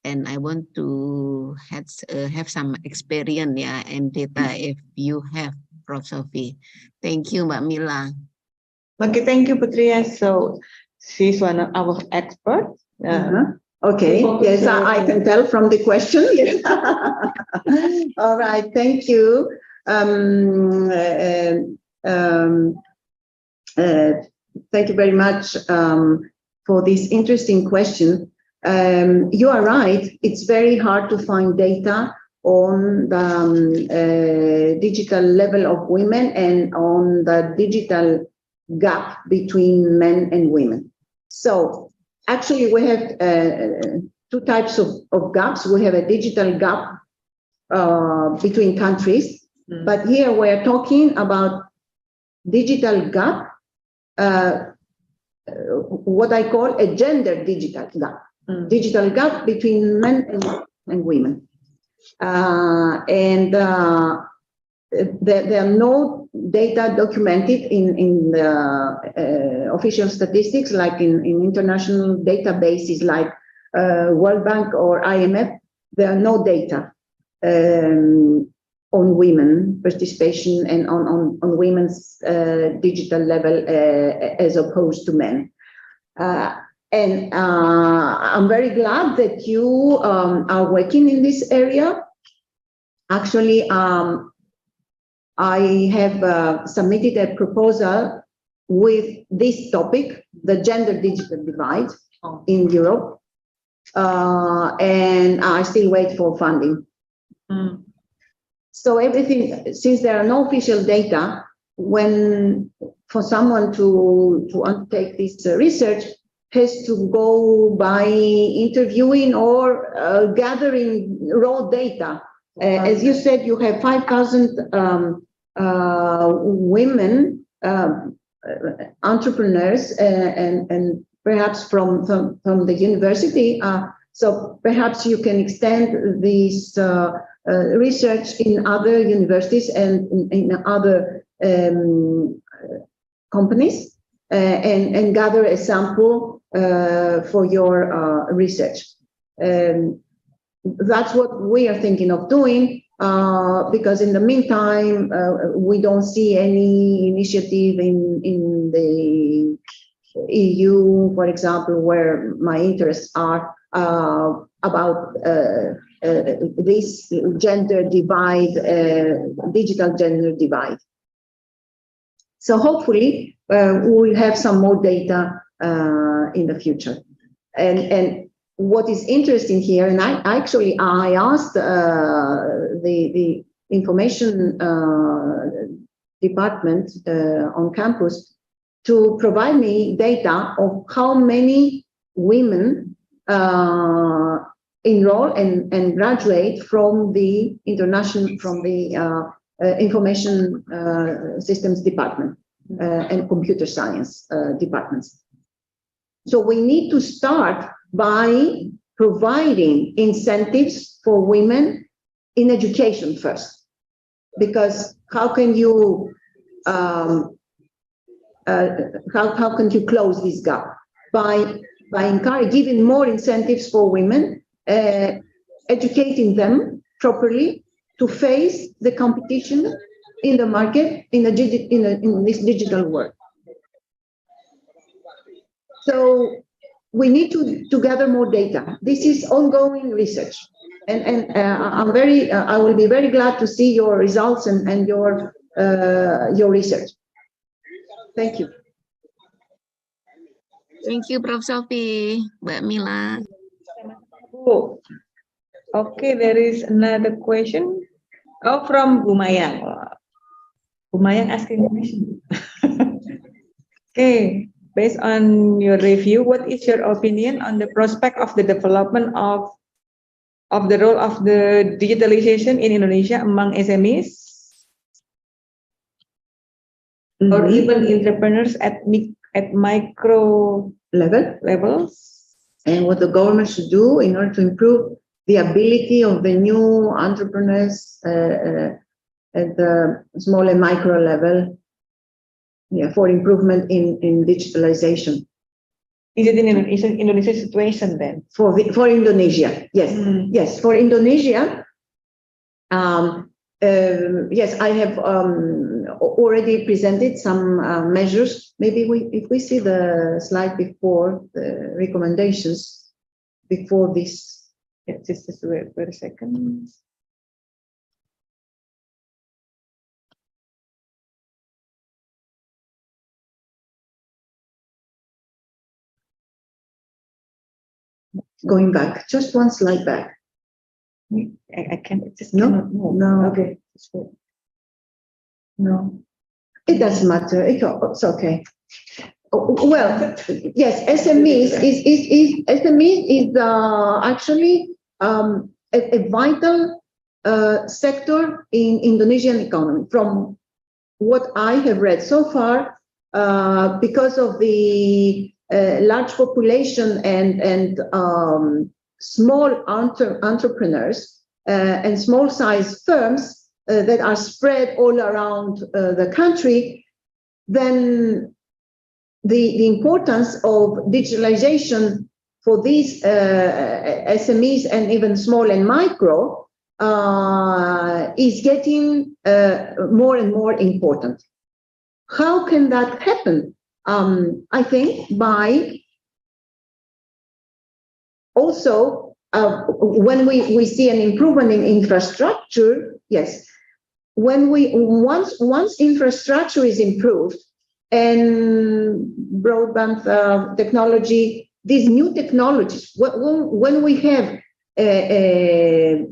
And I want to have some experience and data if you have, Prof. Sophie. Thank you, Mbak Mila. Okay, thank you, Putria. So she's one of our experts. Okay, yes, I can tell from the question. Yes. All right, thank you. Thank you very much for this interesting question. You are right, it's very hard to find data on the digital level of women and on the digital gap between men and women. So actually we have two types of gaps. We have a digital gap between countries, but here we're talking about digital gap, what I call a gender digital gap, digital gap between men and women. There are no data documented in the official statistics, like in international databases like World Bank or IMF. There are no data on women participation and on women's digital level as opposed to men. I'm very glad that you are working in this area. Actually, I have submitted a proposal with this topic, the gender digital divide in Europe, and I still wait for funding. So everything, since there are no official data, when for someone to undertake this research, has to go by interviewing or gathering raw data. As you said, you have 5,000 women entrepreneurs and perhaps from the university. So perhaps you can extend this research in other universities and in other companies and gather a sample for your research. That's what we are thinking of doing, because in the meantime, we don't see any initiative in the EU, for example, where my interests are about this gender divide, digital gender divide. So hopefully we'll have some more data in the future. And what is interesting here, and I asked the information department on campus to provide me data of how many women enroll and graduate from the information systems department and computer science departments. So we need to start by providing incentives for women in education first, because how can you close this gap by giving more incentives for women, educating them properly to face the competition in the market in this digital world. So we need to gather more data. This is ongoing research, and I will be very glad to see your results and your research. Thank you. Thank you, Prof. Sophie. Mbak Mila. Okay, there is another question. Oh, from Bu Mayang. Bu Mayang asking a question. Okay, based on your review, what is your opinion on the prospect of the development of the role of the digitalization in Indonesia among SMEs? Or even entrepreneurs at micro levels, and what the government should do in order to improve the ability of the new entrepreneurs at the small and micro level, for improvement in digitalization. Is it in Indonesia situation then? For Indonesia, yes, yes, for Indonesia. Yes, I have already presented some measures. Maybe if we see the slide before the recommendations, before this. Yes, just wait for a second. Going back, just one slide back. I can't. Just no, cannot move. no. Okay. No, it doesn't matter. It's okay. Well, yes, SMEs is actually a vital sector in Indonesian economy. From what I have read so far, because of the large population and small entrepreneurs and small size firms that are spread all around the country, then the importance of digitalization for these SMEs and even small and micro is getting more and more important. How can that happen? I think by also when we see an improvement in infrastructure, yes, when once infrastructure is improved and broadband technology, these new technologies, when we have better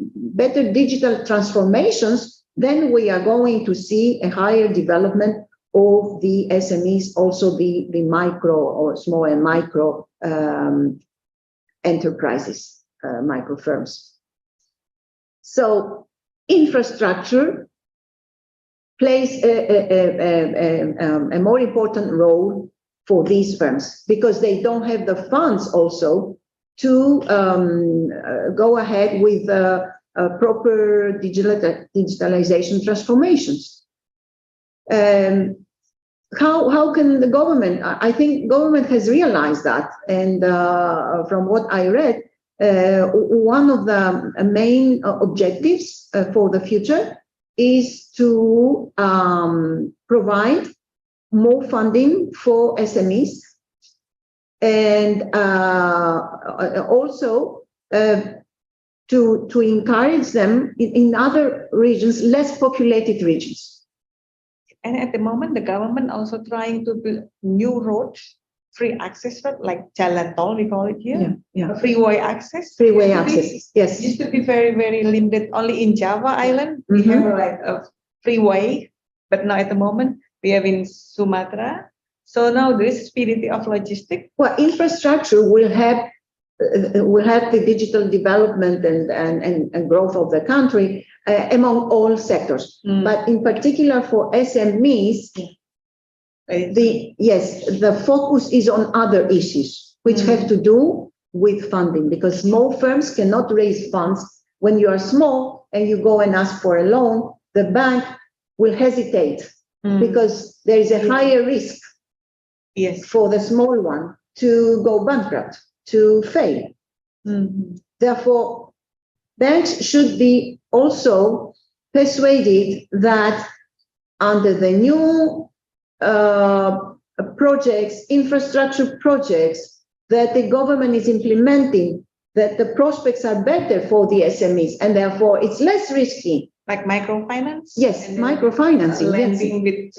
digital transformations, then we are going to see a higher development of the SMEs, also the micro or small and micro enterprises, micro firms. So infrastructure plays a more important role for these firms because they don't have the funds also to go ahead with proper digitalization transformations. How can the government? I think government has realized that, and from what I read, one of the main objectives for the future is to provide more funding for SMEs and also to encourage them in other regions, less populated regions. And at the moment, the government also trying to build new roads, free access, like jalan tol, we call it here. Yeah. Freeway access. Freeway access, yes. Used to be very, very limited. Only in Java Island, we have like a freeway, but now at the moment, we have in Sumatra. So now there is spirit of logistics. Well, infrastructure will help the digital development and growth of the country among all sectors. But in particular for SMEs, the focus is on other issues which have to do with funding, because small firms cannot raise funds. When you are small and you go and ask for a loan, the bank will hesitate because there is a higher risk for the small one to go bankrupt, to fail. Therefore, banks should be also persuaded that under the new projects, infrastructure projects that the government is implementing, that the prospects are better for the SMEs, and therefore it's less risky. Like microfinance? Yes, microfinancing. Lending with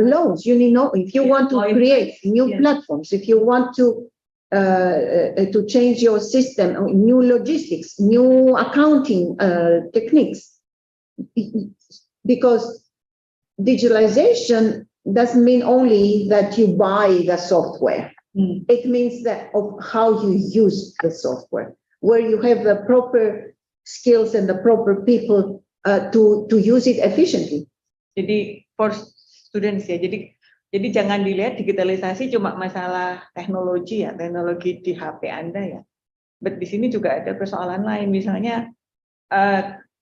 loans. You know, if you want to create new platforms, if you want to change your system, new logistics, new accounting techniques, because digitalization doesn't mean only that you buy the software. It means that of how you use the software, where you have the proper skills and the proper people to use it efficiently. Jadi for students ya, jadi jangan dilihat digitalisasi cuma masalah teknologi ya, teknologi di HP Anda ya. But di sini juga ada persoalan lain, misalnya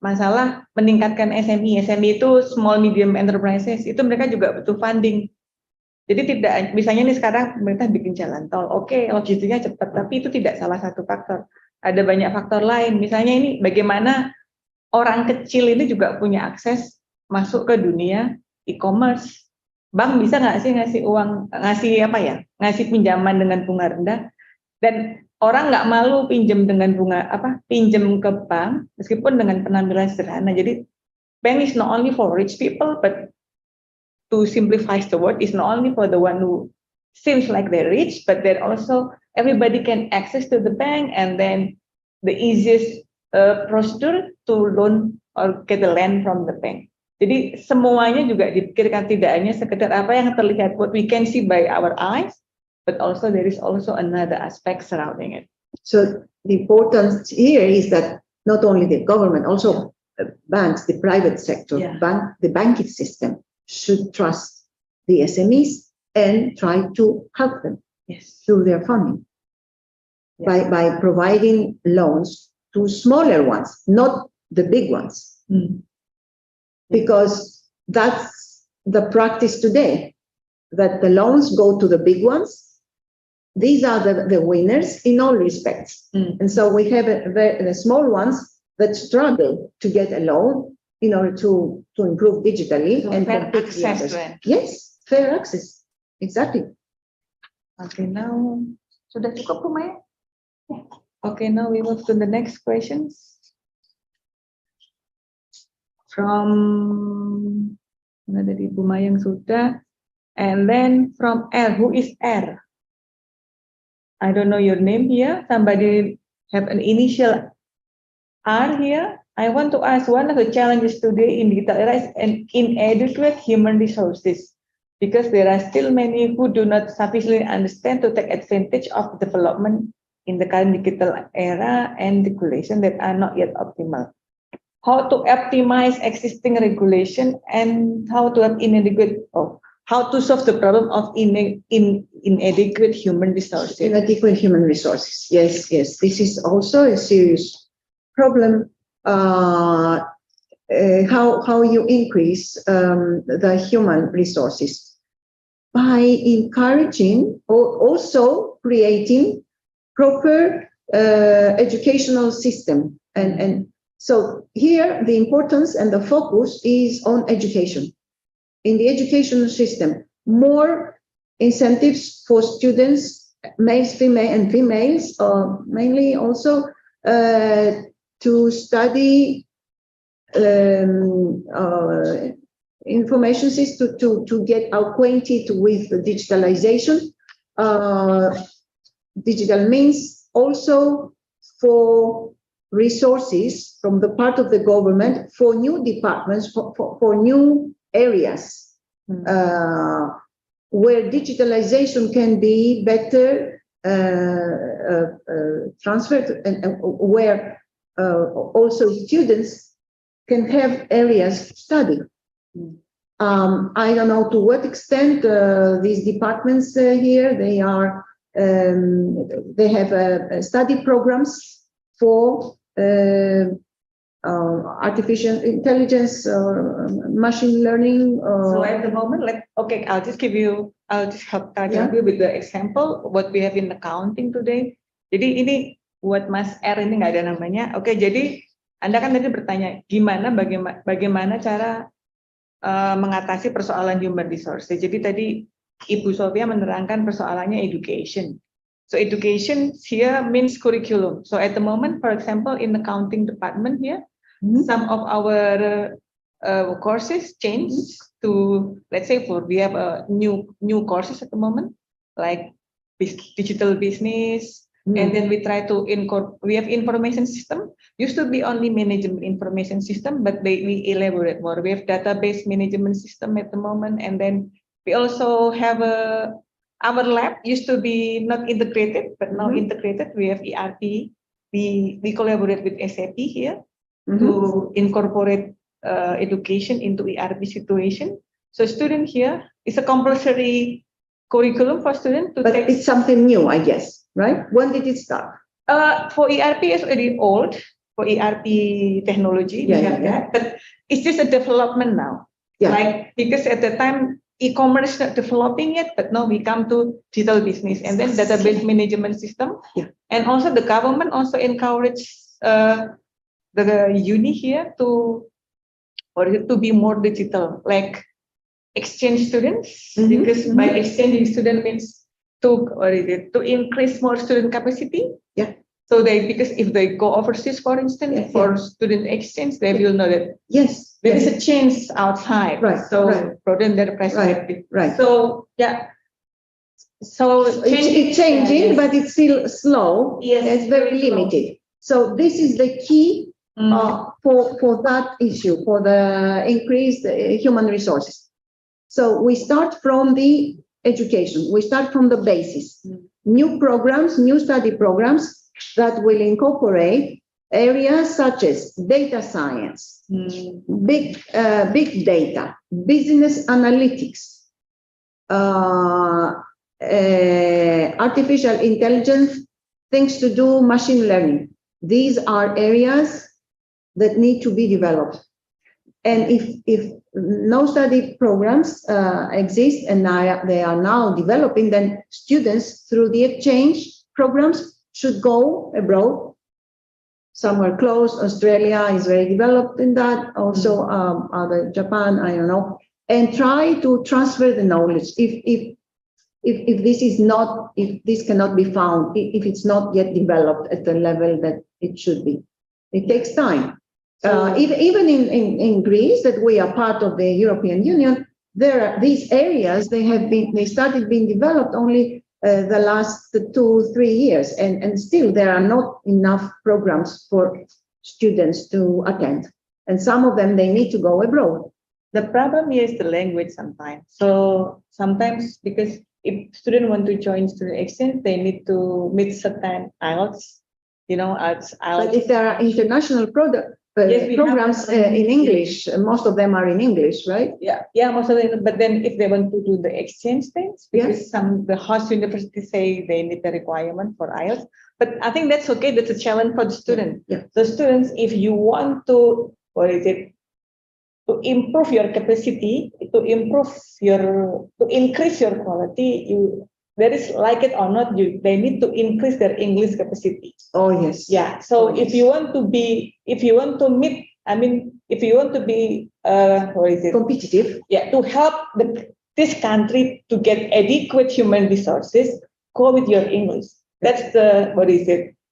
masalah meningkatkan SME. SME itu small medium enterprises, itu mereka juga butuh funding. Jadi tidak, misalnya nih sekarang pemerintah bikin jalan tol, oke, logistiknya cepat, tapi itu tidak salah satu faktor. Ada banyak faktor lain, misalnya ini bagaimana orang kecil ini juga punya akses masuk ke dunia e-commerce. Bank bisa nggak sih ngasih uang, ngasih pinjaman dengan bunga rendah, dan orang nggak malu pinjam dengan bunga pinjam ke bank meskipun dengan penampilan sederhana. Jadi bank is not only for rich people, but to simplify the word, is not only for the one who seems like they're rich, but then also everybody can access to the bank, and then the easiest procedure to loan or get the land from the bank. Jadi semuanya juga dipikirkan, tidak hanya sekedar apa yang terlihat, what we can see by our eyes, but also there is also another aspect surrounding it. So the importance here is that not only the government, also banks, the private sector, the banking system should trust the SMEs and try to help them through their funding by providing loans to smaller ones, not the big ones. Because that's the practice today, that the loans go to the big ones. These are the winners in all respects. And so we have the small ones that struggle to get a loan in order to improve digitally. So and fair compete with access others. to it. Yes, fair access. Exactly. Okay, now, sudah cukup Bu Maya? Okay, now we move to the next questions. From dari Bu Maya yang sudah, and then from R. Who is R? I don't know your name here. Somebody have an initial R here. I want to ask, one of the challenges today in digital era is an inadequate human resources, because there are still many who do not sufficiently understand to take advantage of development in the current digital era and regulation that are not yet optimal. How to optimize existing regulation and how to have how to solve the problem of inadequate human resources. Inadequate human resources. Yes, yes. This is also a serious problem. How you increase the human resources by encouraging or also creating proper educational system. And so here the importance and the focus is on education. In the educational system, more incentives for students, males, females, mainly also to study information system, to get acquainted with the digitalization, digital means, also for resources from the part of the government for new departments, for new areas where digitalization can be better transferred, and where also students can have areas to study. I don't know to what extent these departments here, they are they have study programs for artificial intelligence or machine learning. So at the moment, okay, I'll just help you with the example what we have in accounting today. Jadi ini buat Mas R ini nggak ada namanya. Oke, jadi Anda kan tadi bertanya bagaimana cara mengatasi persoalan human resource. Jadi tadi Ibu Sofia menerangkan persoalannya education. So education here means curriculum. So at the moment, for example, in the accounting department here, some of our courses change to, let's say, we have a new courses at the moment, like digital business, and then we try to we have information system. Used to be only management information system, but we elaborate more. We have database management system at the moment, and then we also have our lab used to be not integrated, but now integrated. We have ERP. We collaborate with SAP here to incorporate education into ERP situation. So student here is a compulsory curriculum for students to take. It's something new, I guess, right? When did it start? For ERP, it's already old. For ERP technology, we have that, but it's just a development now. Like, because at the time, e-commerce not developing yet, but now we come to digital business and then database management system. And also the government also encourage the uni here to be more digital, like exchange students, because by exchanging student means to increase more student capacity. So because if they go overseas, for instance, for student exchange, they will know that there is a change outside. So broaden their perspective. So so it's changing, but it's still slow. It's very limited. So this is the key for that issue, for the increased human resources. So we start from the education. We start from the basis. New programs, new study programs that will incorporate areas such as data science, big data, business analytics, artificial intelligence, things to do machine learning. These are areas that need to be developed. And if no study programs exist and they are now developing, then students through the exchange programs should go abroad, somewhere close. Australia is very developed in that. Also, other Japan, I don't know, and try to transfer the knowledge. If this is not, if this cannot be found, if it's not yet developed at the level that it should be, it takes time. Even in Greece, that we are part of the European Union, there are these areas. They started being developed only the last 2-3 years, and still there are not enough programs for students to attend, and some of them they need to go abroad. The problem here is the language sometimes. So sometimes, because if students want to join student exchange, they need to meet certain IELTS, IELTS. But if there are international programs in English, most of them are in English, right? Yeah, most of them. But then if they want to do the exchange things, because the host universities say they need the requirement for IELTS. But I think that's okay. That's a challenge for the student. The students, if you want to, to improve your capacity, to increase your quality, there is, like it or not, they need to increase their English capacity. Oh yes. Yeah. So if you want to be competitive, to help this country to get adequate human resources, go with your English. That's the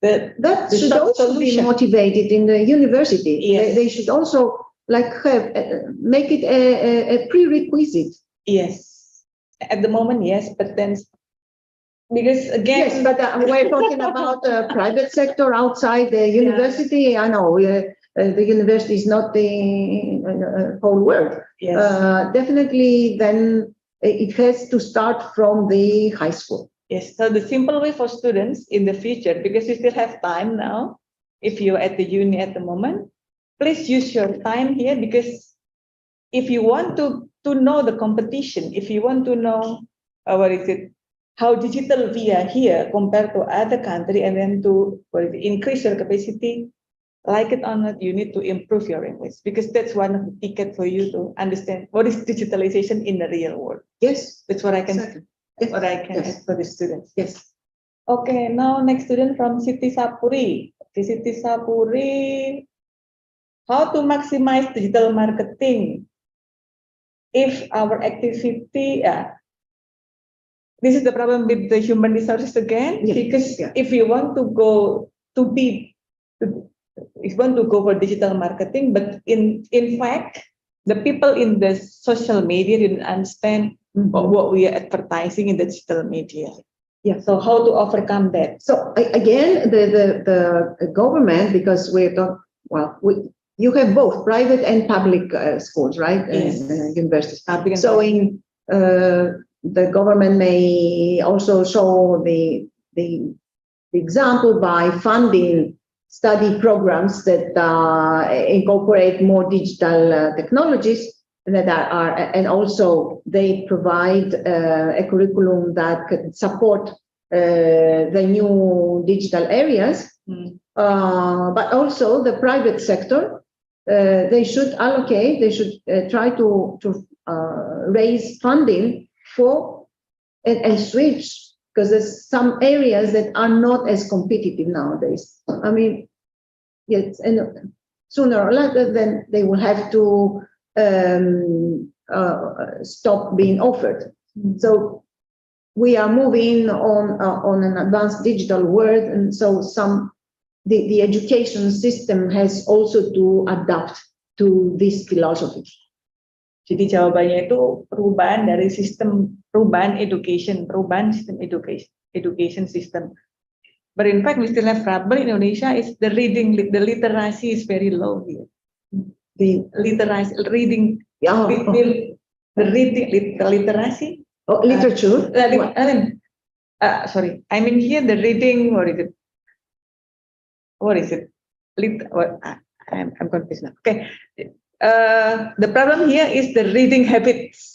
that should also solution. Be motivated in the university. Yes. They should also make it a prerequisite. Yes. At the moment, yes, but then. Because again, yes, but we're talking about the private sector outside the university. Yeah. I know the university is not the whole world. Yes. Definitely, then it has to start from the high school. Yes. So the simple way for students in the future, because you still have time now, if you're at the uni at the moment, please use your time here, because if you want to know the competition, if you want to know how digital we are here compared to other country, and then to increase your capacity, like it or not, you need to improve your English, because that's one of the tickets for you to understand what is digitalization in the real world. Yes, that's what I can. Exactly. That's what I can ask for the students. Yes. Okay, now next student from Siti Sapuri. Siti Sapuri, how to maximize digital marketing if our activity. This is the problem with the human resources again, because if you want to go for digital marketing, but in fact, the people in the social media didn't understand what we are advertising in the digital media. Yeah. So how to overcome that? So again, the government, because you have both private and public schools, right? Yes. Universities. So in the government may also show the example by funding study programs that incorporate more digital technologies, that are, and also they provide a curriculum that could support the new digital areas. But also the private sector, they should allocate, they should try to raise funding for and switch, because there's some areas that are not as competitive nowadays. I mean, yes, and sooner or later, then they will have to stop being offered. So we are moving on an advanced digital world, and so the education system has also to adapt to this philosophy. Jadi jawabannya itu perubahan sistem education system. But in fact, we still have trouble in Indonesia. Is the literacy is very low here. The literacy. Literature. Sorry, I mean here the reading. What is it? I'm confused now. Okay. The problem here is the reading habits.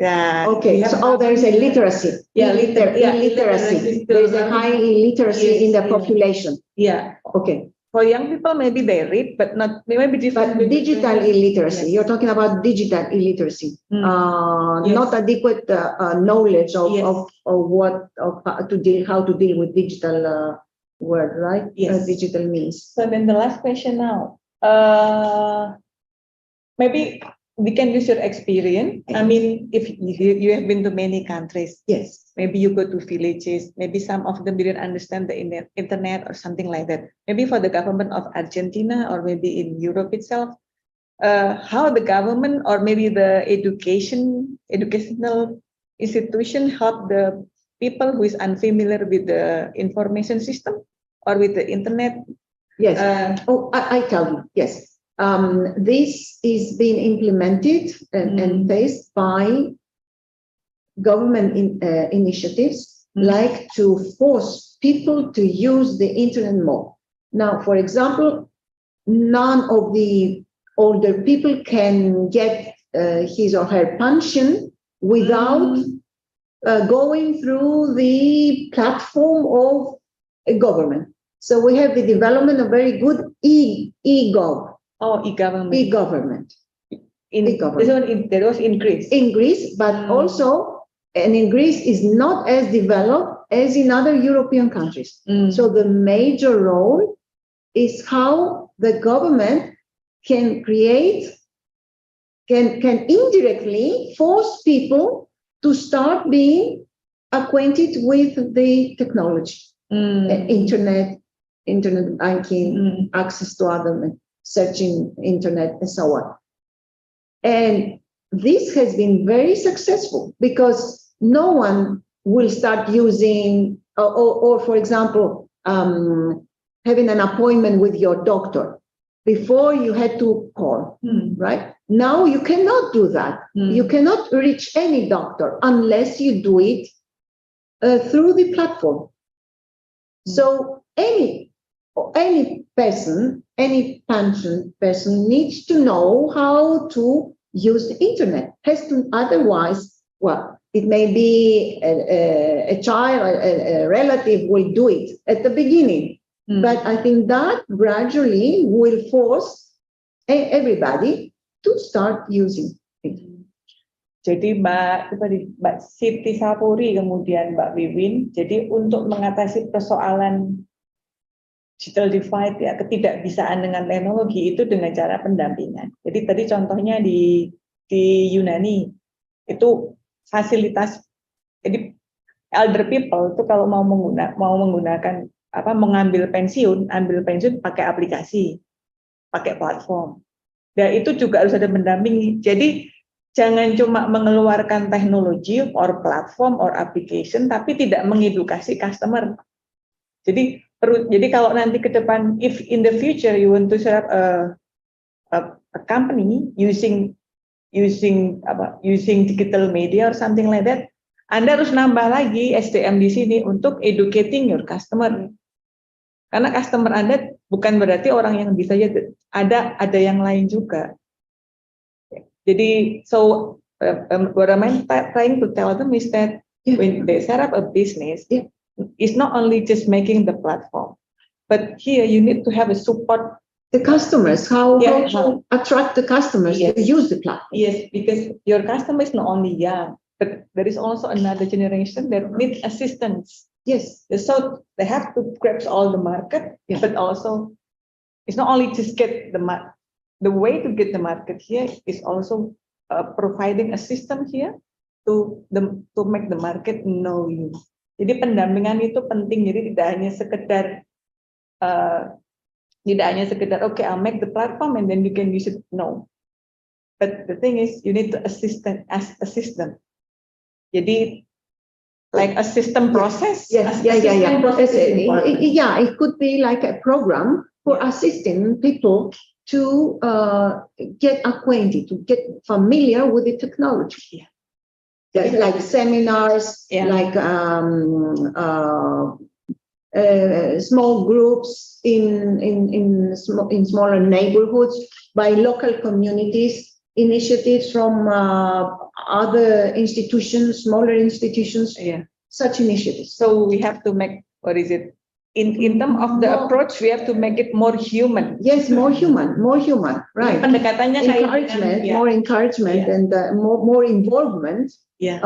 Yeah. Okay, so there is a literacy. Yeah, illiteracy. There is a high illiteracy in the population. Yeah. Okay. For young people, maybe they read, but not maybe different. But digital illiteracy. Yes. You're talking about digital illiteracy. Yes. Not adequate knowledge of how to deal with digital world, right? Yes. Digital means. So then the last question now. Maybe we can use your experience. I mean, if you have been to many countries, yes, maybe you go to villages, maybe some of them didn't understand the internet or something like that. Maybe for the government of Argentina or maybe in Europe itself, how the government or maybe the educational institution help the people who is unfamiliar with the information system or with the internet. Yes. I tell you, yes. This is being implemented and faced by government initiatives like to force people to use the internet more. Now, for example, none of the older people can get his or her pension without going through the platform of a government. So we have the development of very good e-gov. Oh, e-government. E-government. There was increase. In Greece, but also, and in Greece is not as developed as in other European countries. So the major role is how the government can create, can indirectly force people to start being acquainted with the technology, internet banking, access to other searching internet and so on. And this has been very successful because no one will start using, or for example, having an appointment with your doctor. Before you had to call, right? Now you cannot do that. You cannot reach any doctor unless you do it through the platform. So any person, any pension person needs to know how to use the internet. Has to, otherwise, well, it may be a child, a relative will do it at the beginning. But I think that gradually will force everybody to start using it. Jadi Mbak Siti Sapuri kemudian Mbak Wiwin, jadi untuk mengatasi persoalan digital divide ya, ketidakbisaan dengan teknologi itu dengan cara pendampingan. Jadi tadi contohnya di Yunani itu fasilitas, jadi elder people itu kalau mau menggunakan mengambil pensiun, ambil pensiun pakai aplikasi, pakai platform. Dan itu juga harus ada pendampingi. Jadi jangan cuma mengeluarkan teknologi or platform or application, tapi tidak mengedukasi customer. Jadi kalau nanti ke depan, if in the future you want to set up a company using digital media or something like that, Anda harus nambah lagi SDM di sini untuk educating your customer. Karena customer Anda bukan berarti orang yang bisa aja, ada yang lain juga. Jadi, so what I'm trying to tell them is that when they set up a business, it's not only just making the platform, but here you need to have a support the customers, how to attract the customers to use the platform. Yes, because your customer is not only young, but there is also another generation that needs assistance. Yes. So they have to grasp all the market, but also it's not only just get the way to get the market here is also providing a system here to make the market know you. Jadi pendampingan itu penting. Jadi tidak hanya sekedar okay, I'll make the platform and then you can use it. No. But the thing is you need to assist as a system. Jadi like a system process. It could be like a program for assisting people to get acquainted, to get familiar with the technology. Like seminars, like small groups in smaller neighborhoods by local communities, initiatives from other institutions, smaller institutions, Yeah. such initiatives. So we have to make, what is it? In terms of the approach, we have to make it more human. Yes, more human, right. Pendekatannya kayak Encouragement, dengan- more encouragement, Yeah. and more involvement Yeah.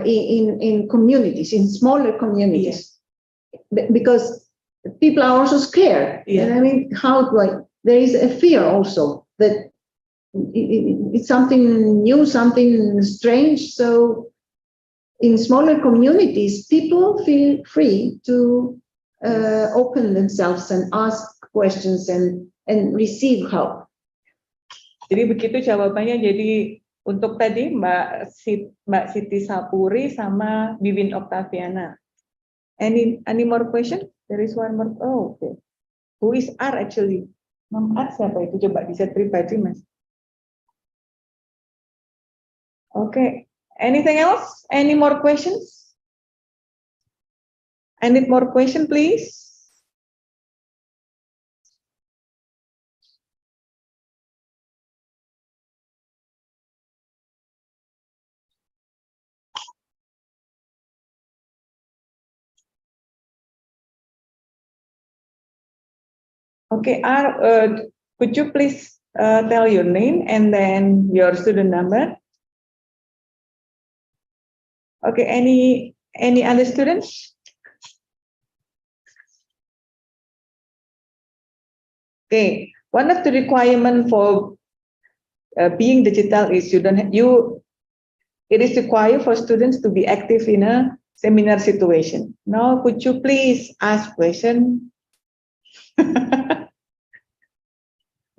in communities, in smaller communities, because people are also scared. Yeah. And I mean, there is a fear also that it's something new, something strange. So in smaller communities, people feel free to open themselves and ask questions and receive help. Jadi begitu jawabannya. Jadi untuk tadi Mbak Siti Sapuri sama Bibin Oktaviana. Any more question? There is one more. Oh, okay. Who is R actually? Mam R siapa itu? Coba bisa pribadi, Mas. Okay. Anything else? Any more questions? I need more question, please. Okay, could you please tell your name and then your student number? Okay, any other students? Okay, one of the requirement for being digital is it is required for students to be active in a seminar situation. Now, could you please ask question?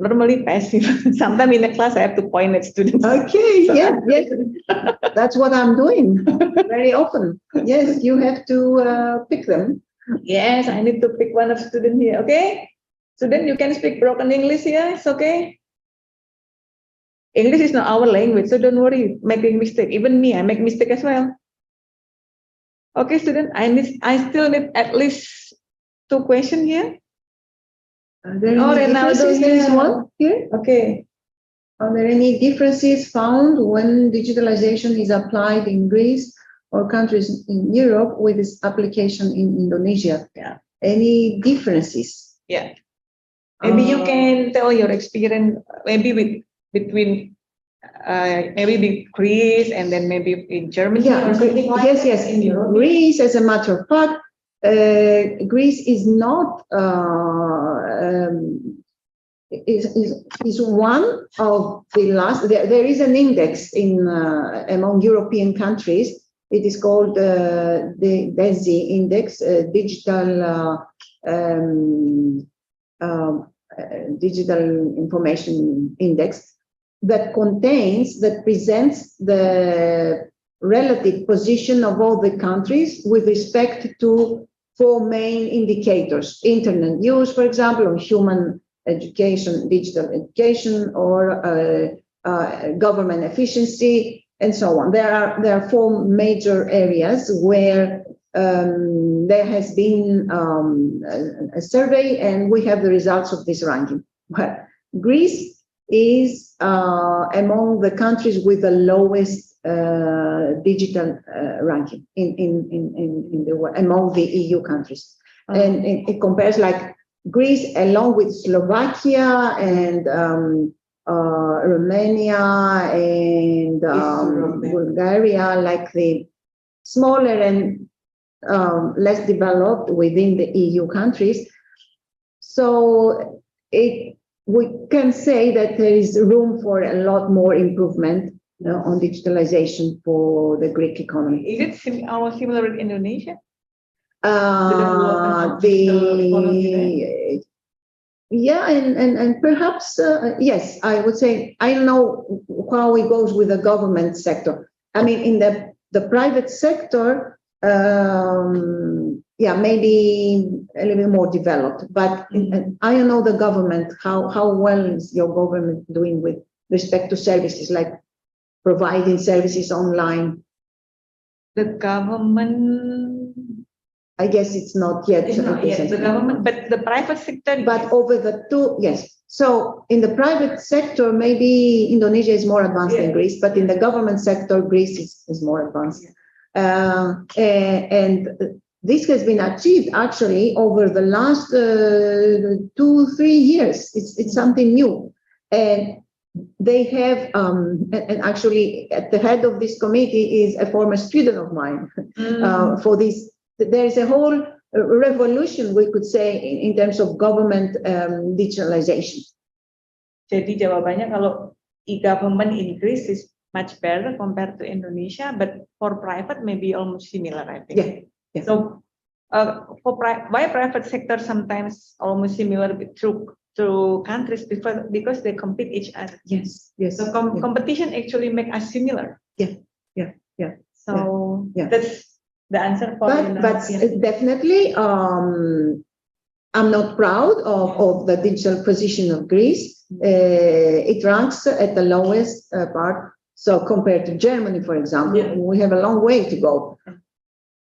Normally passive. Sometimes in the class I have to point at students. Okay, So- yes, that's what I'm doing very often. Yes, you have to pick them. Yes, I need to pick one of student here. Okay, student, you can speak broken English here. It's okay. English is not our language, so don't worry making mistake. Even me, I make mistake as well. Okay, student, I still need at least 2 questions here. Are there Oh, any Ronaldo, differences? There is yeah. one here. Okay. Are there any differences found when digitalization is applied in Greece or countries in Europe with its application in Indonesia? Yeah. Any differences? Yeah. Maybe you can tell your experience, maybe between maybe with Greece and then maybe in Germany. Yeah, or something like yes, that yes. in Europe. Greece, as a matter of fact, Greece is not is one of the last. There is an index in among European countries. It is called the DESI index, digital information index, that presents the relative position of all the countries with respect to 4 main indicators: internet use, for example, or human education, digital education, or government efficiency, and so on. There are 4 major areas where there has been a survey, and we have the results of this ranking. But Greece is among the countries with the lowest digital ranking in the world, among the EU countries. And it compares like Greece along with Slovakia and Romania and Bulgaria, like the smaller and less developed within the EU countries. So we can say that there is room for a lot more improvement on digitalization for the Greek economy. Is it similar in Indonesia? Yeah, and perhaps yes, I would say. I don't know how it goes with the government sector. I mean, in the private sector, yeah, maybe a little bit more developed. But I don't know the government. How well is your government doing with respect to services, like providing services online? The government I guess it's not yet. It's not yet the government, but the private sector. But over the two, yes. So in the private sector, maybe Indonesia is more advanced than Greece, but in the government sector, Greece is more advanced. And this has been achieved actually over the last 2-3 years. It's something new. And they have, and actually at the head of this committee is a former student of mine for this. There is a whole revolution, we could say, in terms of government digitalization. Jadi jawabannya kalau e-government in Greece is much better compared to Indonesia, but for private maybe almost similar, I think. Yeah. So why private sector sometimes almost similar to countries because they compete each other. Yes. So competition actually make us similar. Yeah. So that's the answer for but definitely I'm not proud of the digital position of Greece. It ranks at the lowest part. So compared to Germany, for example, we have a long way to go.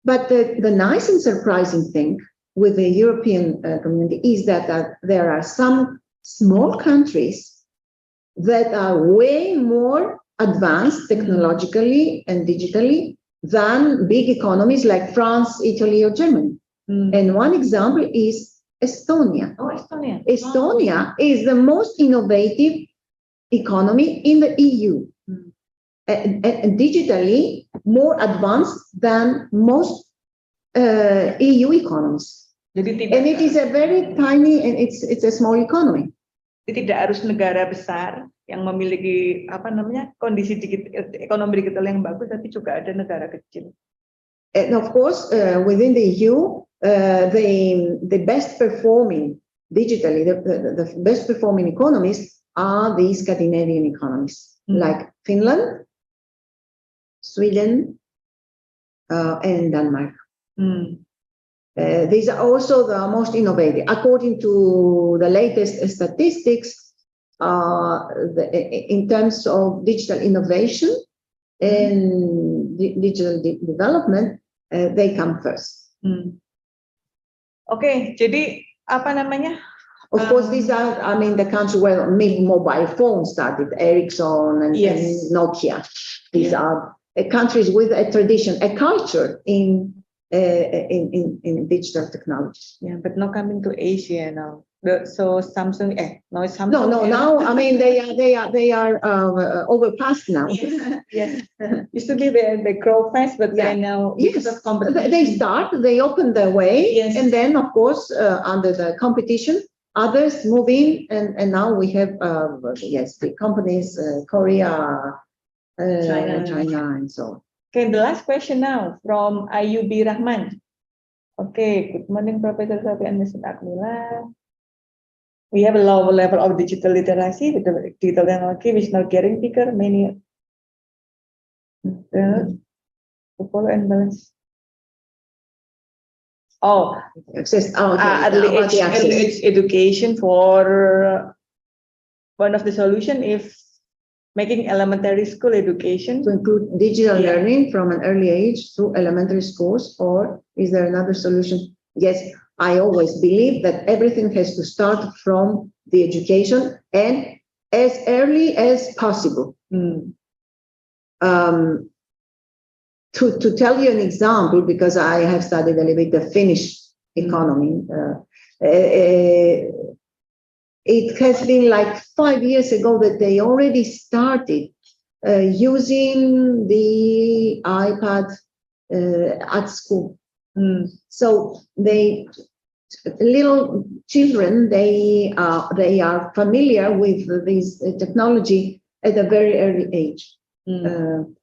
But the nice and surprising thing with the European community is that there are some small countries that are way more advanced technologically and digitally than big economies like France, Italy, or Germany. And one example is Estonia. Estonia is the most innovative economy in the EU, and digitally more advanced than most EU economies. And it is a very tiny, and it's a small economy. Tidak harus negara besar yang memiliki kondisi ekonomi digital yang bagus, tapi juga ada negara kecil. And of course, within the EU, the best performing digitally, the best performing economies are the Scandinavian economies, like Finland, Sweden, and Denmark. These are also the most innovative. According to the latest statistics, in terms of digital innovation and digital development, they come first. Okay, jadi apa namanya? Of course, these are, the country where mobile phones started, Ericsson and Nokia. These are countries with a tradition, a culture in digital technology. Yeah, but not coming to Asia now. So Samsung, Samsung. No. Now, they are overpassed now. Yes. Used to be they grow fast, but they now because of competition. They open their way, and then of course under the competition, others move in, and now we have the companies Korea, China, and so on. Okay, the last question now from Ayubi Rahman. Okay, good morning, Professor Sophie and Mr. Akmila. We have a low level of digital literacy with the digital technology, which is now getting bigger. Many to follow and balance. Early age education for one of the solution if making elementary school education to include digital learning from an early age through elementary schools, or is there another solution? Yes, I always believe that everything has to start from the education and as early as possible. To tell you an example, because I have studied a little bit the Finnish economy, it has been like 5 years ago that they already started using the iPad at school. So little children, they are familiar with this technology at a very early age. And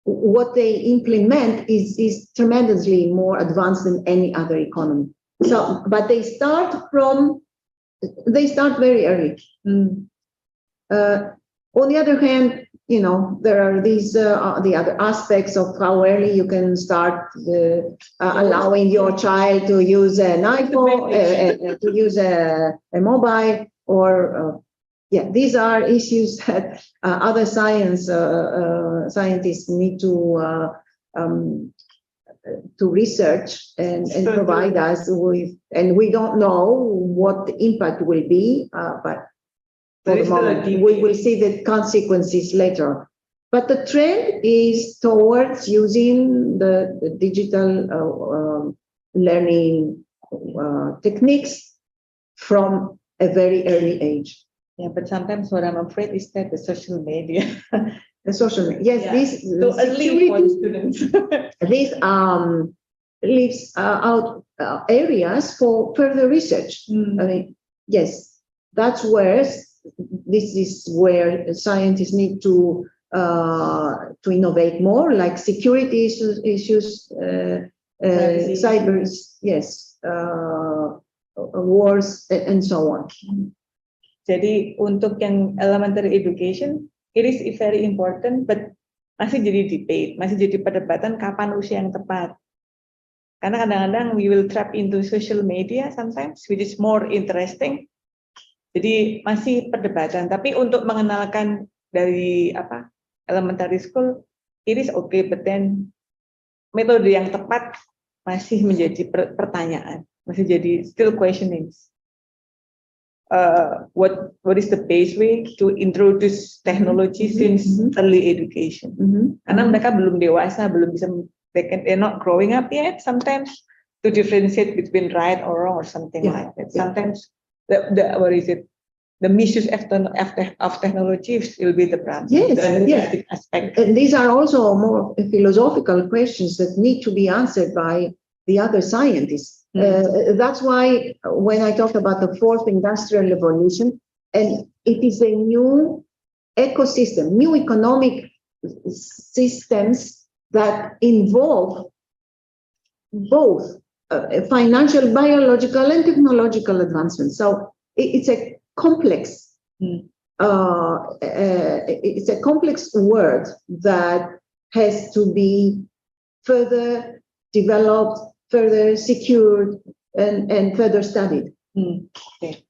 what they implement is tremendously more advanced than any other economy. So, but they start very early. On the other hand, there are these the other aspects of how early you can start allowing your child to use an iPhone, to use a mobile, or these are issues that other scientists need to to research and provide us with, and we don't know what the impact will be, but for the moment, we will see the consequences later. But the trend is towards using the digital learning techniques from a very early age. Yeah, but sometimes what I'm afraid is that the social media. The social media, yes, Yeah. this So early for the students. this leaves out areas for further research. I mean, yes, that's where this is where scientists need to innovate more, like security issues, cyber, yes, wars, and so on. Jadi untuk yang elementary education, it is very important, but masih jadi debate, masih jadi perdebatan kapan usia yang tepat. Karena kadang-kadang we will trap into social media sometimes, which is more interesting. Jadi masih perdebatan. Tapi untuk mengenalkan dari elementary school, it is okay, but then metode yang tepat masih menjadi pertanyaan, masih jadi still questioning. What is the best way to introduce technology since early education? Karena mereka belum dewasa, belum bisa, they're not growing up yet. Sometimes to differentiate between right or wrong or something like that. Sometimes the misuse of technology will be the problem. Yes, the aspect. And these are also more philosophical questions that need to be answered by the other scientists. That's why when I talk about the fourth industrial revolution, and it is a new ecosystem, new economic systems that involve both financial, biological, and technological advancements. So it's a complex, it's a complex word that has to be further developed, further secured, and further studied. Okay.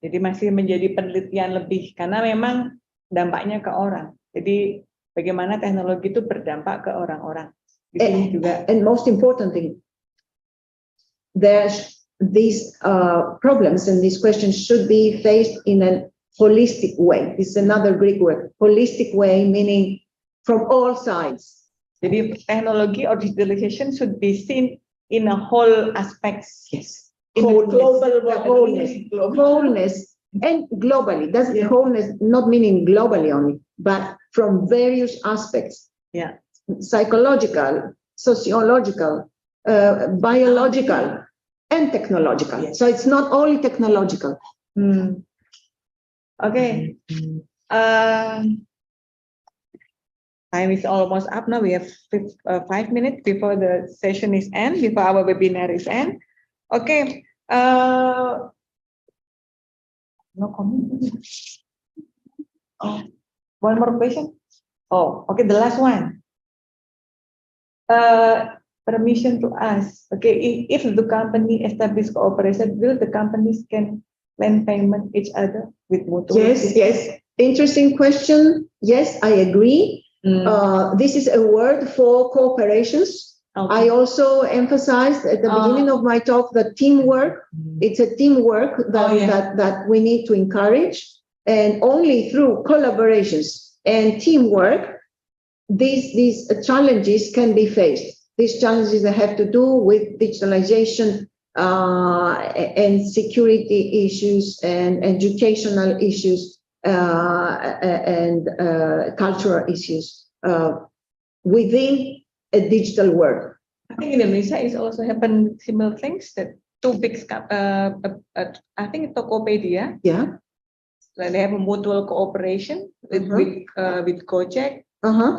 Jadi masih menjadi penelitian lebih karena memang dampaknya ke orang. Jadi bagaimana teknologi itu berdampak ke orang-orang. Di sini juga. And most important thing, these problems and these questions should be faced in a holistic way. This is another Greek word, holistic way, meaning from all sides. Jadi teknologi or digitalization should be seen in a whole aspects. Yes. Wholeness, and globally. That's wholeness, not meaning globally only, but from various aspects. Yeah. Psychological, sociological, biological, and technological. Yes. So it's not only technological. Okay. Time is almost up now. We have 5 minutes before the session is end, before our webinar is end. Okay. No comment. Oh, one more question. Oh, okay. The last one. Permission to ask. Okay, if the company establish cooperation, will the companies can lend payment each other with mutual? Yes. Interesting question. Yes, I agree. This is a word for cooperations. Okay. I also emphasized at the beginning of my talk that teamwork. It's a teamwork that we need to encourage, and only through collaborations and teamwork these challenges can be faced. These challenges that have to do with digitalization and security issues and educational issues and cultural issues within a digital world. I think in Indonesia is also happen similar things that two big, I think Tokopedia. Yeah. They have a mutual cooperation with Gojek.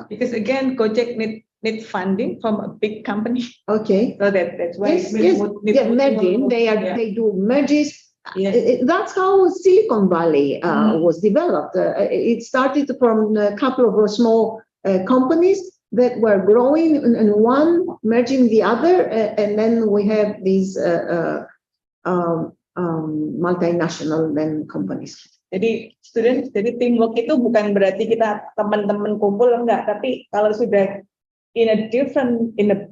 Because again, Gojek need funding from a big company. Okay. So that's why. Merging. They do merges. Yes. That's how Silicon Valley was developed. It started from a couple of small companies that were growing and one merging the other, and then we have these multinational companies. Jadi teamwork itu bukan berarti kita teman-teman kumpul, enggak, tapi kalau sudah in a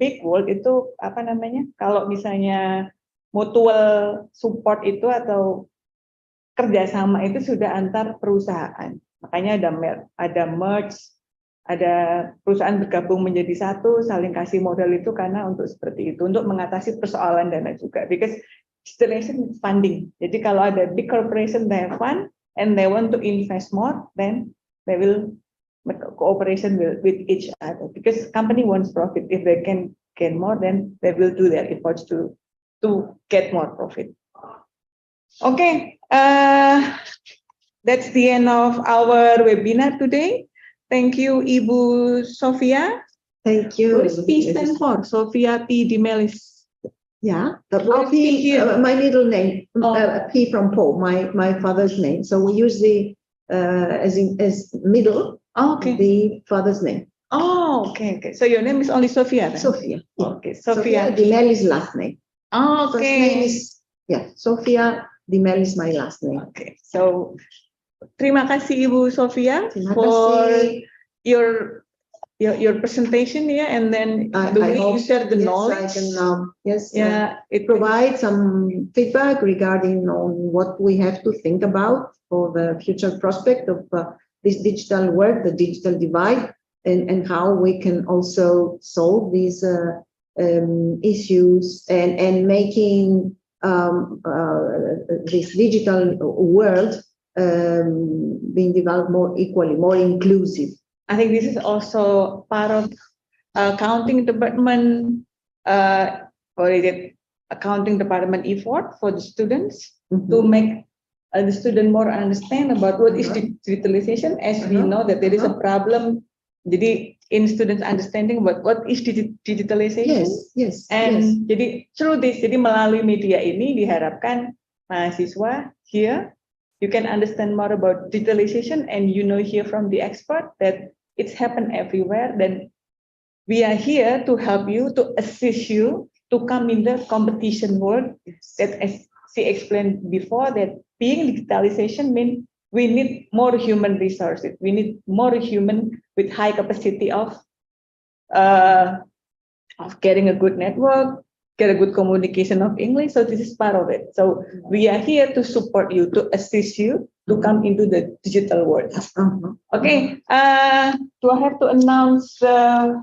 big world itu apa namanya? Kalau misalnya mutual support itu atau kerjasama itu sudah antar perusahaan. Makanya ada merge, ada perusahaan bergabung menjadi satu, saling kasih modal itu karena untuk seperti itu, untuk mengatasi persoalan dana juga. Because digitalization is funding. Jadi kalau ada big corporation they have fund and they want to invest more, then they will make cooperation with each other. Because company wants profit. If they can gain more, then they will do their efforts to get more profit. Okay, that's the end of our webinar today. Thank you, Ibu Sofia. Thank you. What does P stand for? Sofia P. Dimelis. Yeah, my middle name, P from Paul, my father's name. So we use the as middle, Okay. the father's name. Oh, okay. So your name is only Sofia, then? Sophia. Yeah. Okay, Sofia. Dimelis last name. Oh, okay. First name is Sophia. Dimelis my last name. Okay, so terima kasih Ibu Sofia for your presentation here, and then the way you share the knowledge. It provides some feedback regarding on what we have to think about for the future prospect of this digital world, the digital divide, and how we can also solve these issues and making this digital world being developed more equally, more inclusive. I think this is also part of accounting department, accounting department effort for the students to make the student more understand about what is digitalization, as we know that there is a problem. Jadi in students understanding what is digitalization. Yes. Jadi through this, jadi melalui media ini diharapkan mahasiswa here you can understand more about digitalization, and hear from the expert that it's happened everywhere. Then we are here to help you, to assist you to come in the competition world. That, as she explained before, that being digitalization means we need more human resources. We need more human with high capacity of getting a good network, get a good communication of English. So this is part of it. So we are here to support you, to assist you to come into the digital world. Okay. Do I have to announce the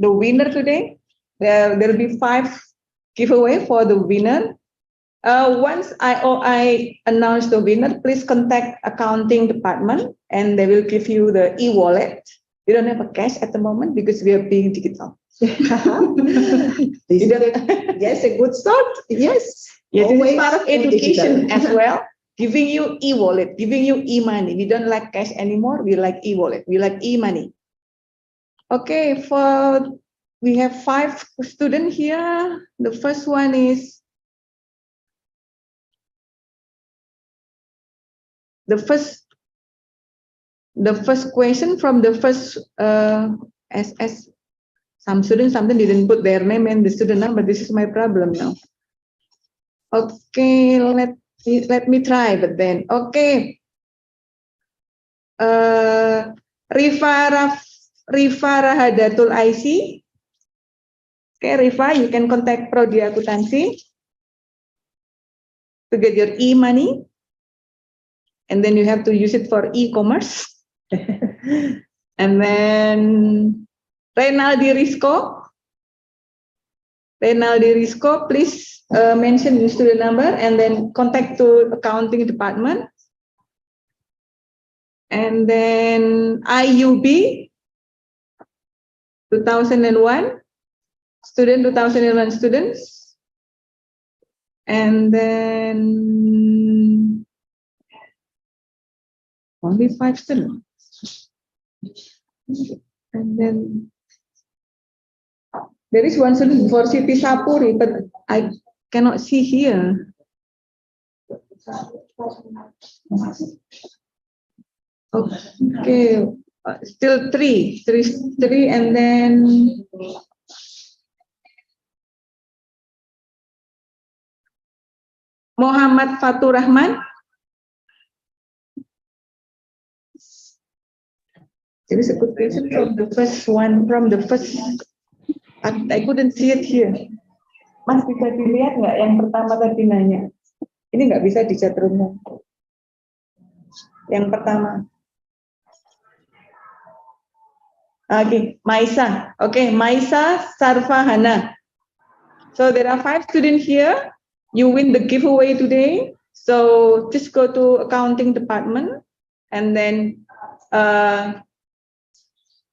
winner today? There will be 5 giveaway for the winner. Once I announce the winner, please contact accounting department and they will give you the e-wallet. We don't have a cash at the moment because we are being digital. Yes, a good start. Yes. Yes, this is part of education as well. Giving you e-wallet, giving you e-money. We don't like cash anymore. We like e-wallet. We like e-money. Okay, we have 5 students here. The first one is the first question from the first SS. Some students sometimes didn't put their name and the student number. This is my problem now. Okay, let me try, but then okay. Rifa Rahadatul IC. Okay, Rifa, you can contact Prodi Akuntansi to get your e-money, and then you have to use it for e-commerce. And then Renaldi Risco, please mention your student number and then contact to accounting department. And then IUB 2001 student, 2001 students. And then only 5 students. And then there is one student for Siti Sapuri, but I cannot see here. Okay, still three, and then Muhammad Fatur Rahman. There is a good question from the first one, from the first. I couldn't see it here. Mas bisa dilihat nggak yang pertama tadi nanya? Ini nggak bisa di chat room. Yang pertama. Okay, Maisa. Okay, Maisa Sarfahana. So there are 5 students here. You win the giveaway today. So just go to accounting department and then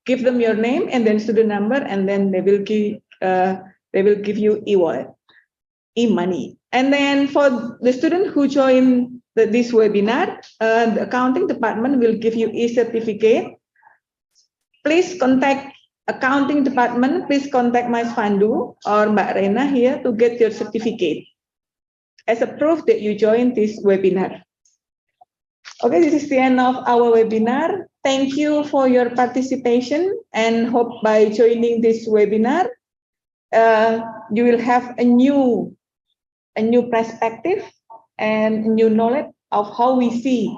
give them your name and then student number, and then they will give you e-wallet, e-money. And then for the student who join this webinar, the accounting department will give you e-certificate. Please contact accounting department. Please contact Mas Pandu or Mbak Rena here to get your certificate as a proof that you joined this webinar. Okay, this is the end of our webinar. Thank you for your participation, and hope by joining this webinar, you will have a new perspective and new knowledge of how we see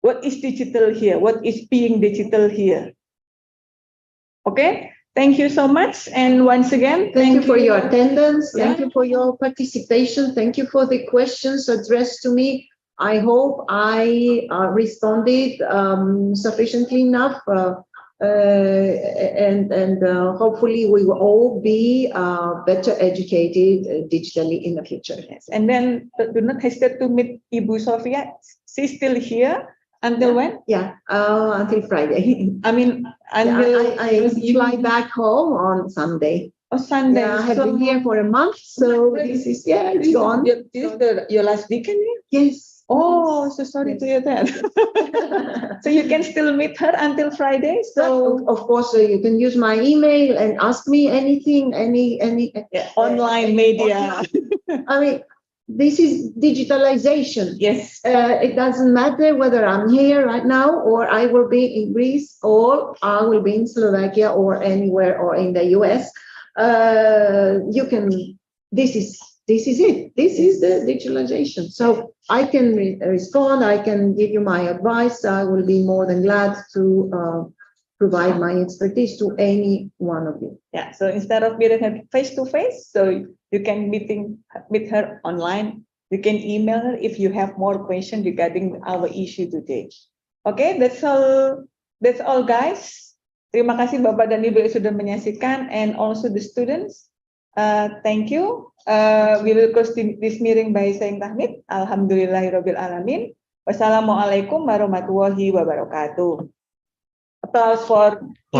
what is digital here, what is being digital here. Okay, thank you so much, and once again, Thank you for your attendance. Yeah. Thank you for your participation. Thank you for the questions addressed to me. I hope I responded sufficiently enough, and hopefully we will all be better educated digitally in the future. Yes. And then do not hesitate to meet Ibu Sofia. She's still here until when? Yeah, until Friday. I mean, until I fly back home on Sunday. Oh, Sunday. Yeah, I have been here for a month, so this is it's gone. This is your last weekend here? Yes. Oh, so sorry to hear that. So you can still meet her until Friday. So Of course, you can use my email and ask me anything, any online media. I mean, this is digitalization. Yes. It doesn't matter whether I'm here right now or I will be in Greece or I will be in Slovakia or anywhere or in the US. You can. This is it. This is the digitalization. So I can respond. I can give you my advice. I will be more than glad to provide my expertise to any one of you. Yeah. So instead of meeting her face to face, so you can meet her online. You can email her if you have more questions regarding our issue today. Okay, that's all. That's all, guys. Terima kasih Bapak dan Ibu yang sudah menyaksikan, and also the students. Thank you. We will close this meeting by saying tahmid. Alhamdulillahirabbil alamin. Wassalamualaikum warahmatullahi wabarakatuh. Applause for